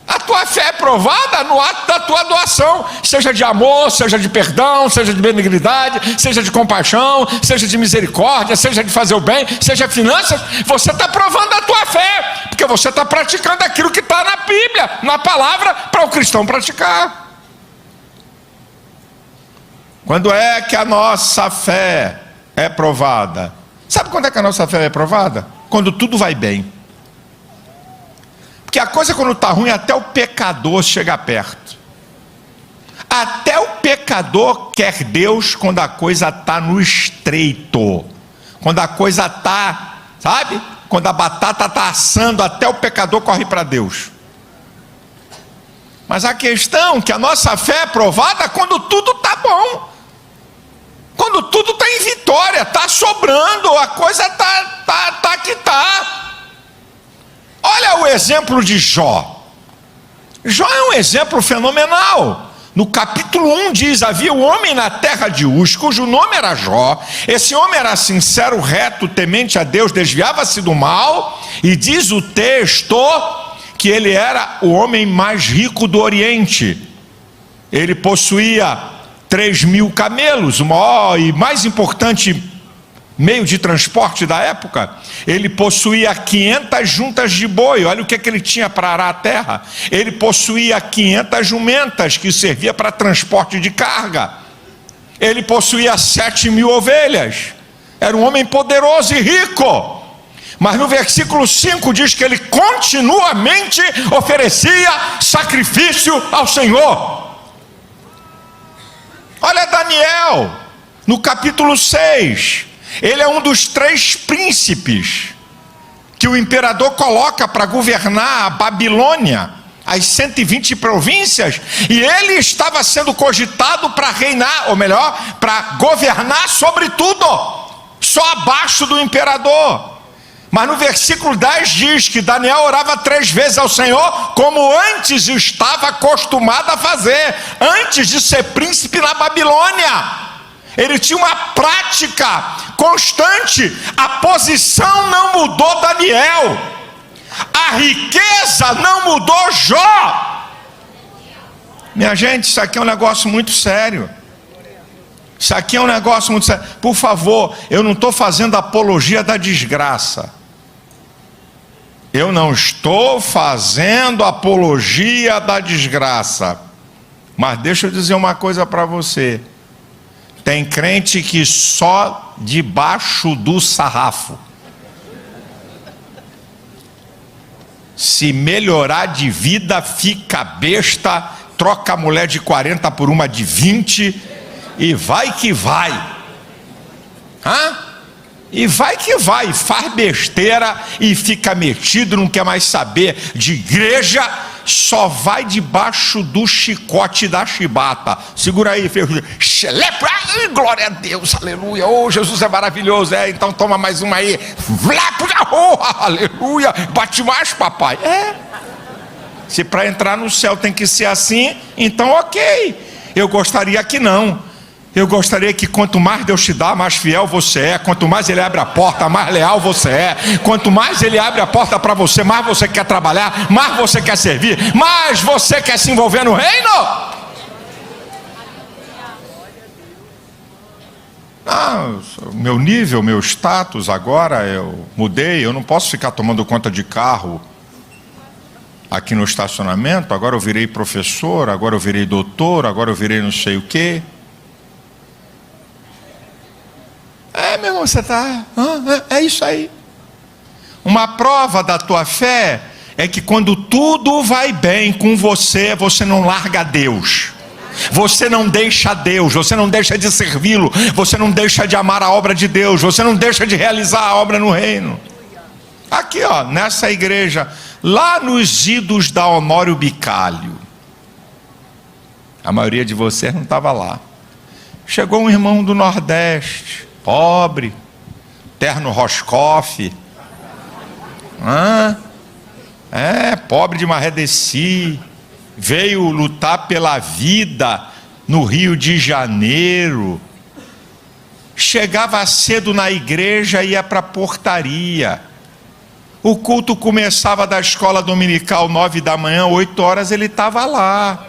A tua fé é provada no ato da tua doação, seja de amor, seja de perdão, seja de benignidade, seja de compaixão, seja de misericórdia, seja de fazer o bem, seja finanças. Você está provando a tua fé, porque você está praticando aquilo que está na Bíblia, na palavra, para o cristão praticar. Quando é que a nossa fé é provada? Sabe quando é que a nossa fé é provada? Quando tudo vai bem. Porque a coisa, quando está ruim, até o pecador chega perto. Até o pecador quer Deus quando a coisa está no estreito. Quando a coisa está, sabe? Quando a batata está assando, até o pecador corre para Deus. Mas a questão é que a nossa fé é provada quando tudo está bom. Quando tudo está em vitória, está sobrando, a coisa está que está. Olha o exemplo de Jó. Jó é um exemplo fenomenal. No capítulo 1 diz: havia um homem na terra de Uz, cujo nome era Jó. Esse homem era sincero, reto, temente a Deus, desviava-se do mal. E diz o texto que ele era o homem mais rico do Oriente. Ele possuía 3.000 camelos, o maior e mais importante meio de transporte da época. Ele possuía 500 juntas de boi. Olha o que ele tinha para arar a terra. Ele possuía 500 jumentas, que servia para transporte de carga. Ele possuía 7.000 ovelhas. Era um homem poderoso e rico. Mas no versículo 5 diz que ele continuamente oferecia sacrifício ao Senhor. Olha Daniel, no capítulo 6. Ele é um dos 3 príncipes que o imperador coloca para governar a Babilônia, as 120 províncias, e ele estava sendo cogitado para reinar, ou melhor, para governar sobre tudo, só abaixo do imperador. Mas no versículo 10 diz que Daniel orava 3 vezes ao Senhor, como antes estava acostumado a fazer, antes de ser príncipe na Babilônia. Ele tinha uma prática constante. A posição não mudou Daniel, a riqueza não mudou Jó. Minha gente, isso aqui é um negócio muito sério. Isso aqui é um negócio muito sério. Por favor, eu não estou fazendo apologia da desgraça. Eu não estou fazendo apologia da desgraça. Mas deixa eu dizer uma coisa para você. Tem crente que só debaixo do sarrafo. Se melhorar de vida, fica besta, troca a mulher de 40 por uma de 20 e vai que vai. E vai que vai, faz besteira e fica metido, não quer mais saber de igreja, só vai debaixo do chicote da chibata. Segura aí, filho. Ai, glória a Deus, aleluia. Oh, Jesus é maravilhoso. Então toma mais uma aí. Oh, aleluia. Bate mais, papai. Se para entrar no céu tem que ser assim, então ok. Eu gostaria que não. Eu gostaria que quanto mais Deus te dá, mais fiel você é. Quanto mais Ele abre a porta, mais leal você é. Quanto mais Ele abre a porta para você, mais você quer trabalhar, mais você quer servir, mais você quer se envolver no reino. Meu nível, meu status agora, eu mudei. Eu não posso ficar tomando conta de carro aqui no estacionamento. Agora eu virei professor, agora eu virei doutor, agora eu virei não sei o quê. Meu irmão, você está... É isso aí. Uma prova da tua fé é que quando tudo vai bem com você, você não larga Deus. Você não deixa Deus, você não deixa de servi-lo, você não deixa de amar a obra de Deus, você não deixa de realizar a obra no reino. Aqui, ó, nessa igreja, lá nos idos da Honório Bicalho, a maioria de vocês não estava lá. Chegou um irmão do Nordeste, pobre, terno Roscoff, pobre de Marredeci, veio lutar pela vida no Rio de Janeiro. Chegava cedo na igreja e ia para a portaria. O culto começava da escola dominical 9 da manhã, 8 horas ele estava lá.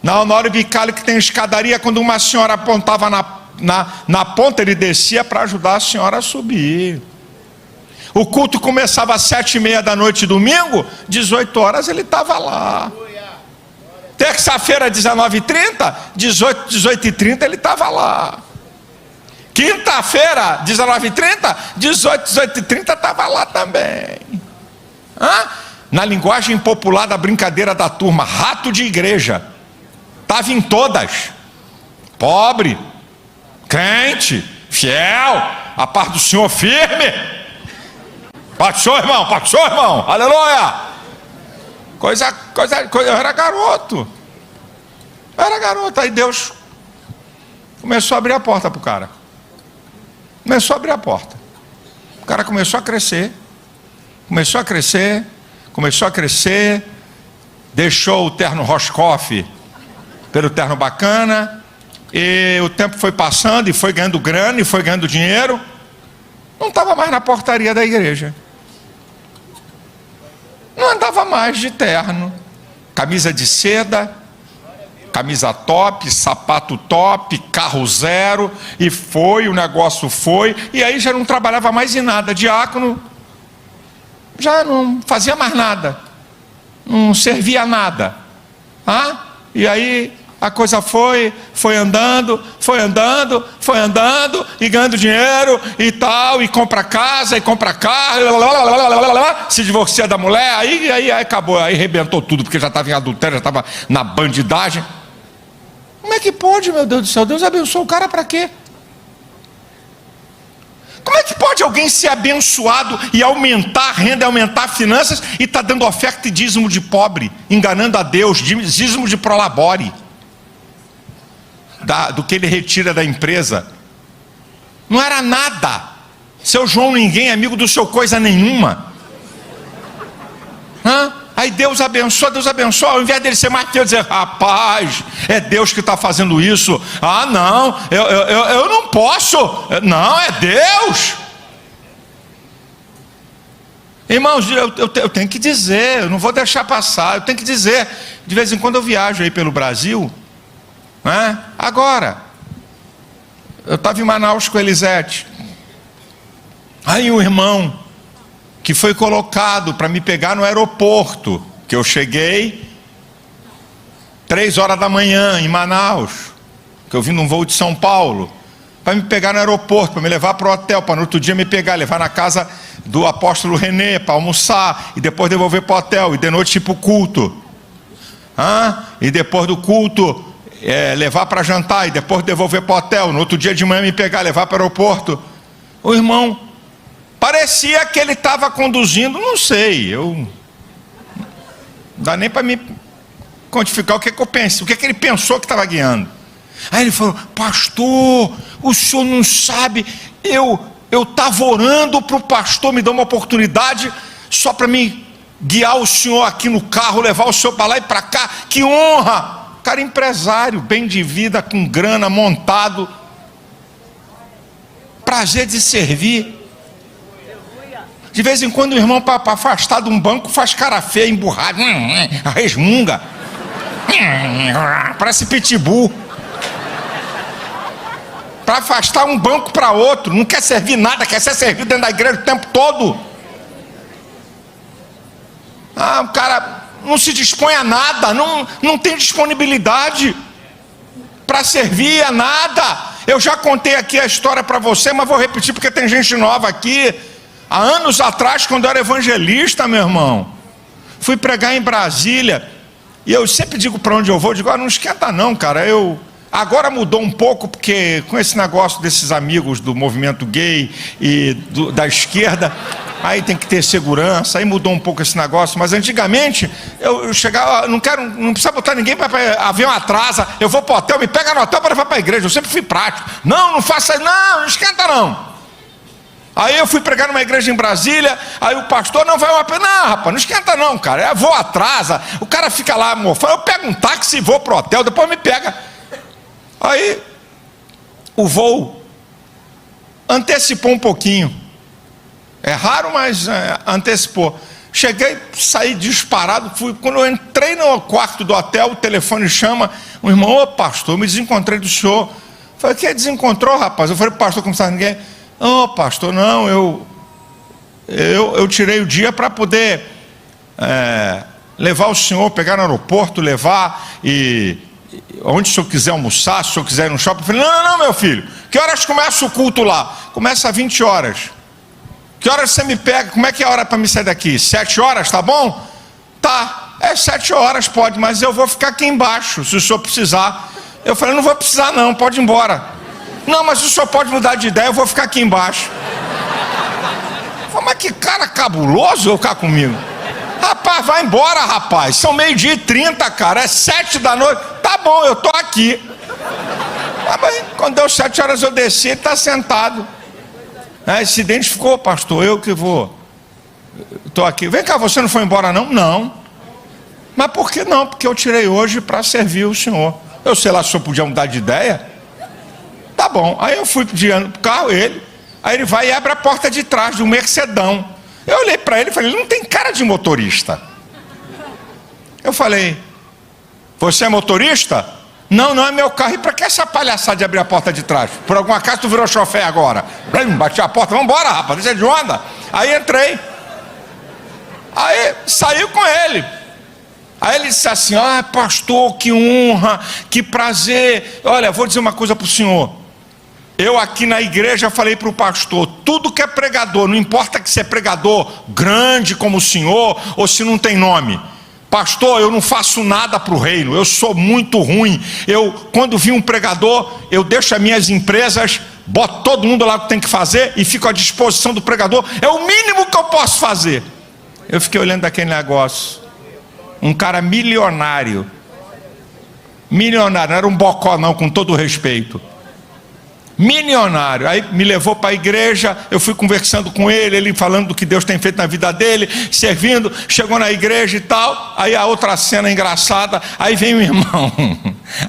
Na Honório Bicalho, que tem escadaria, quando uma senhora apontava na ponta, ele descia para ajudar a senhora a subir. O culto começava às 7h30 da noite, domingo, 18 horas ele estava lá. Terça-feira, 19h30, 18h30 ele estava lá. Quinta-feira, 19h30, 18h30 estava lá também. Na linguagem popular da brincadeira da turma, rato de igreja. Estava em todas. Pobre, crente, fiel, a paz do Senhor firme. Passou, irmão, aleluia. Coisa, eu era garoto. Aí Deus começou a abrir a porta para o cara. Começou a abrir a porta. O cara começou a crescer. Deixou o terno Roscoff pelo terno bacana. E o tempo foi passando e foi ganhando grana e foi ganhando dinheiro. Não estava mais na portaria da igreja. Não andava mais de terno, camisa de seda, camisa top, sapato top, carro zero, e o negócio foi, e aí já não trabalhava mais em nada. Diácono já não fazia mais nada, não servia nada. E aí a coisa foi andando, e ganhando dinheiro e tal, e compra casa, e compra carro, se divorcia da mulher, aí acabou, aí arrebentou tudo, porque já estava em adultério, já estava na bandidagem. Como é que pode, meu Deus do céu? Deus abençoou o cara para quê? Como é que pode alguém ser abençoado e aumentar a renda, aumentar finanças, e está dando oferta e dízimo de pobre, enganando a Deus, dízimo de prolabore, do que ele retira da empresa? Não era nada. Seu João ninguém, amigo do seu coisa nenhuma. Aí Deus abençoa, ao invés dele ser mais fiel, dizer, rapaz, é Deus que está fazendo isso. Não, eu não posso. Não, é Deus. Irmãos, eu tenho que dizer, eu não vou deixar passar, eu tenho que dizer. De vez em quando eu viajo aí pelo Brasil. Agora, eu estava em Manaus com a Elisete. Aí o irmão que foi colocado para me pegar no aeroporto, que eu cheguei 3 horas da manhã em Manaus, que eu vim num voo de São Paulo, para me pegar no aeroporto, para me levar para o hotel, para no outro dia me pegar, levar na casa do apóstolo Renê, para almoçar, e depois devolver para o hotel, e de noite ir para o culto. E depois do culto, levar para jantar, e depois devolver para o hotel, no outro dia de manhã me pegar, levar para o aeroporto. O irmão, parecia que ele estava conduzindo, não sei, não dá nem para me quantificar o que eu penso, o que ele pensou que estava guiando. Aí ele falou, pastor, o senhor não sabe, eu estava orando para o pastor me dar uma oportunidade, só para me guiar o senhor aqui no carro, levar o senhor para lá e para cá, que honra. cara empresário, bem de vida, com grana, montado, prazer de servir. De vez em quando o irmão, para afastar de um banco, faz cara feia, emburrado, resmunga, parece pitbull. Para afastar um banco para outro, não quer servir nada, quer ser servido dentro da igreja o tempo todo. O cara não se dispõe a nada, não tem disponibilidade para servir a nada. Eu já contei aqui a história para você, mas vou repetir porque tem gente nova aqui. Há anos atrás, quando eu era evangelista, meu irmão, fui pregar em Brasília, e eu sempre digo para onde eu vou, digo, não esquenta não, cara, agora mudou um pouco, porque com esse negócio desses amigos do movimento gay e da esquerda, aí tem que ter segurança, aí mudou um pouco esse negócio, mas antigamente, eu chegava, não precisa botar ninguém para avião atrasa, eu vou para o hotel, me pega no hotel para levar para a igreja, eu sempre fui prático, não faça isso, não esquenta não. Aí eu fui pregar numa igreja em Brasília, aí o pastor, não rapaz, não esquenta não, cara, eu vou atrasa, o cara fica lá mofando, eu pego um táxi e vou pro hotel, depois me pega. Aí o voo antecipou um pouquinho, é raro, mas antecipou. Cheguei, saí disparado, quando eu entrei no quarto do hotel, o telefone chama, o irmão, pastor, eu me desencontrei do senhor. Eu falei, que desencontrou, rapaz? Eu falei, pastor, como sabe ninguém? Pastor, não, eu tirei o dia para poder levar o senhor, pegar no aeroporto, levar, e onde o senhor quiser almoçar, se o senhor quiser ir no shopping. Eu falei, não, meu filho, que horas começa o culto lá? Começa às 20 horas. Que horas você me pega? Como é que é a hora para me sair daqui? 7 horas, tá bom? Tá, 7 horas pode, mas eu vou ficar aqui embaixo, se o senhor precisar. Eu falei, não vou precisar não, pode ir embora. Não, mas o senhor pode mudar de ideia, eu vou ficar aqui embaixo. Eu falei, mas que cara cabuloso eu ficar comigo. Rapaz, vai embora, rapaz, são 12:30, cara, é 7 da noite. Tá bom, eu tô aqui. Mas quando deu 7 horas eu desci, ele tá sentado. Se identificou, pastor, eu que vou. Estou aqui. Vem cá, você não foi embora não? Não. Mas por que não? Porque eu tirei hoje para servir o senhor. Eu sei lá se o senhor podia mudar de ideia. Tá bom. Aí eu fui pedindo pro carro, aí ele vai e abre a porta de trás de um Mercedão. Eu olhei para ele e falei, ele não tem cara de motorista. Eu falei, você é motorista? Não é meu carro. E para que essa palhaçada de abrir a porta de trás? Por algum acaso tu virou chofé agora? Bati a porta, vamos embora, rapaz, deixa de onda. Aí entrei. Aí saiu com ele. Aí ele disse assim, pastor, que honra, que prazer. Olha, vou dizer uma coisa para o senhor. Eu aqui na igreja falei para o pastor, tudo que é pregador, não importa que você é pregador grande como o senhor, ou se não tem nome. Pastor, eu não faço nada para o reino, eu sou muito ruim. Quando vi um pregador, eu deixo as minhas empresas, boto todo mundo lá o que tem que fazer e fico à disposição do pregador. É o mínimo que eu posso fazer. Eu fiquei olhando aquele negócio. Um cara milionário. Milionário, não era um bocó não, com todo o respeito. Milionário, aí me levou para a igreja, eu fui conversando com ele falando do que Deus tem feito na vida dele, servindo, chegou na igreja e tal, aí a outra cena engraçada, aí vem o irmão,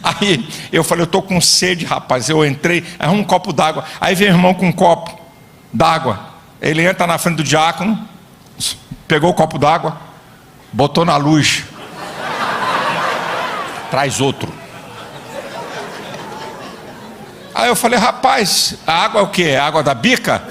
aí eu falei, eu estou com sede, rapaz, eu entrei, aí um copo d'água, aí vem o irmão com um copo d'água, ele entra na frente do diácono, pegou o copo d'água, botou na luz, traz outro. Aí eu falei, rapaz, a água é o quê? É a água da bica?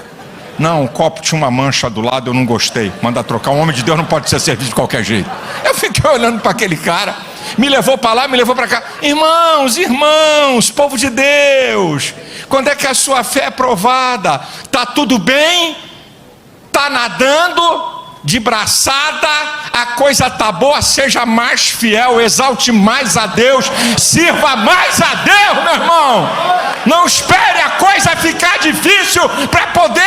Não, o copo tinha uma mancha do lado, eu não gostei. Manda trocar, um homem de Deus não pode ser servido de qualquer jeito. Eu fiquei olhando para aquele cara, me levou para lá, me levou para cá. Irmãos, povo de Deus, quando é que a sua fé é provada? Tá tudo bem? Tá nadando? De braçada, a coisa tá boa, seja mais fiel, exalte mais a Deus, sirva mais a Deus, meu irmão. Não espere a coisa ficar difícil para poder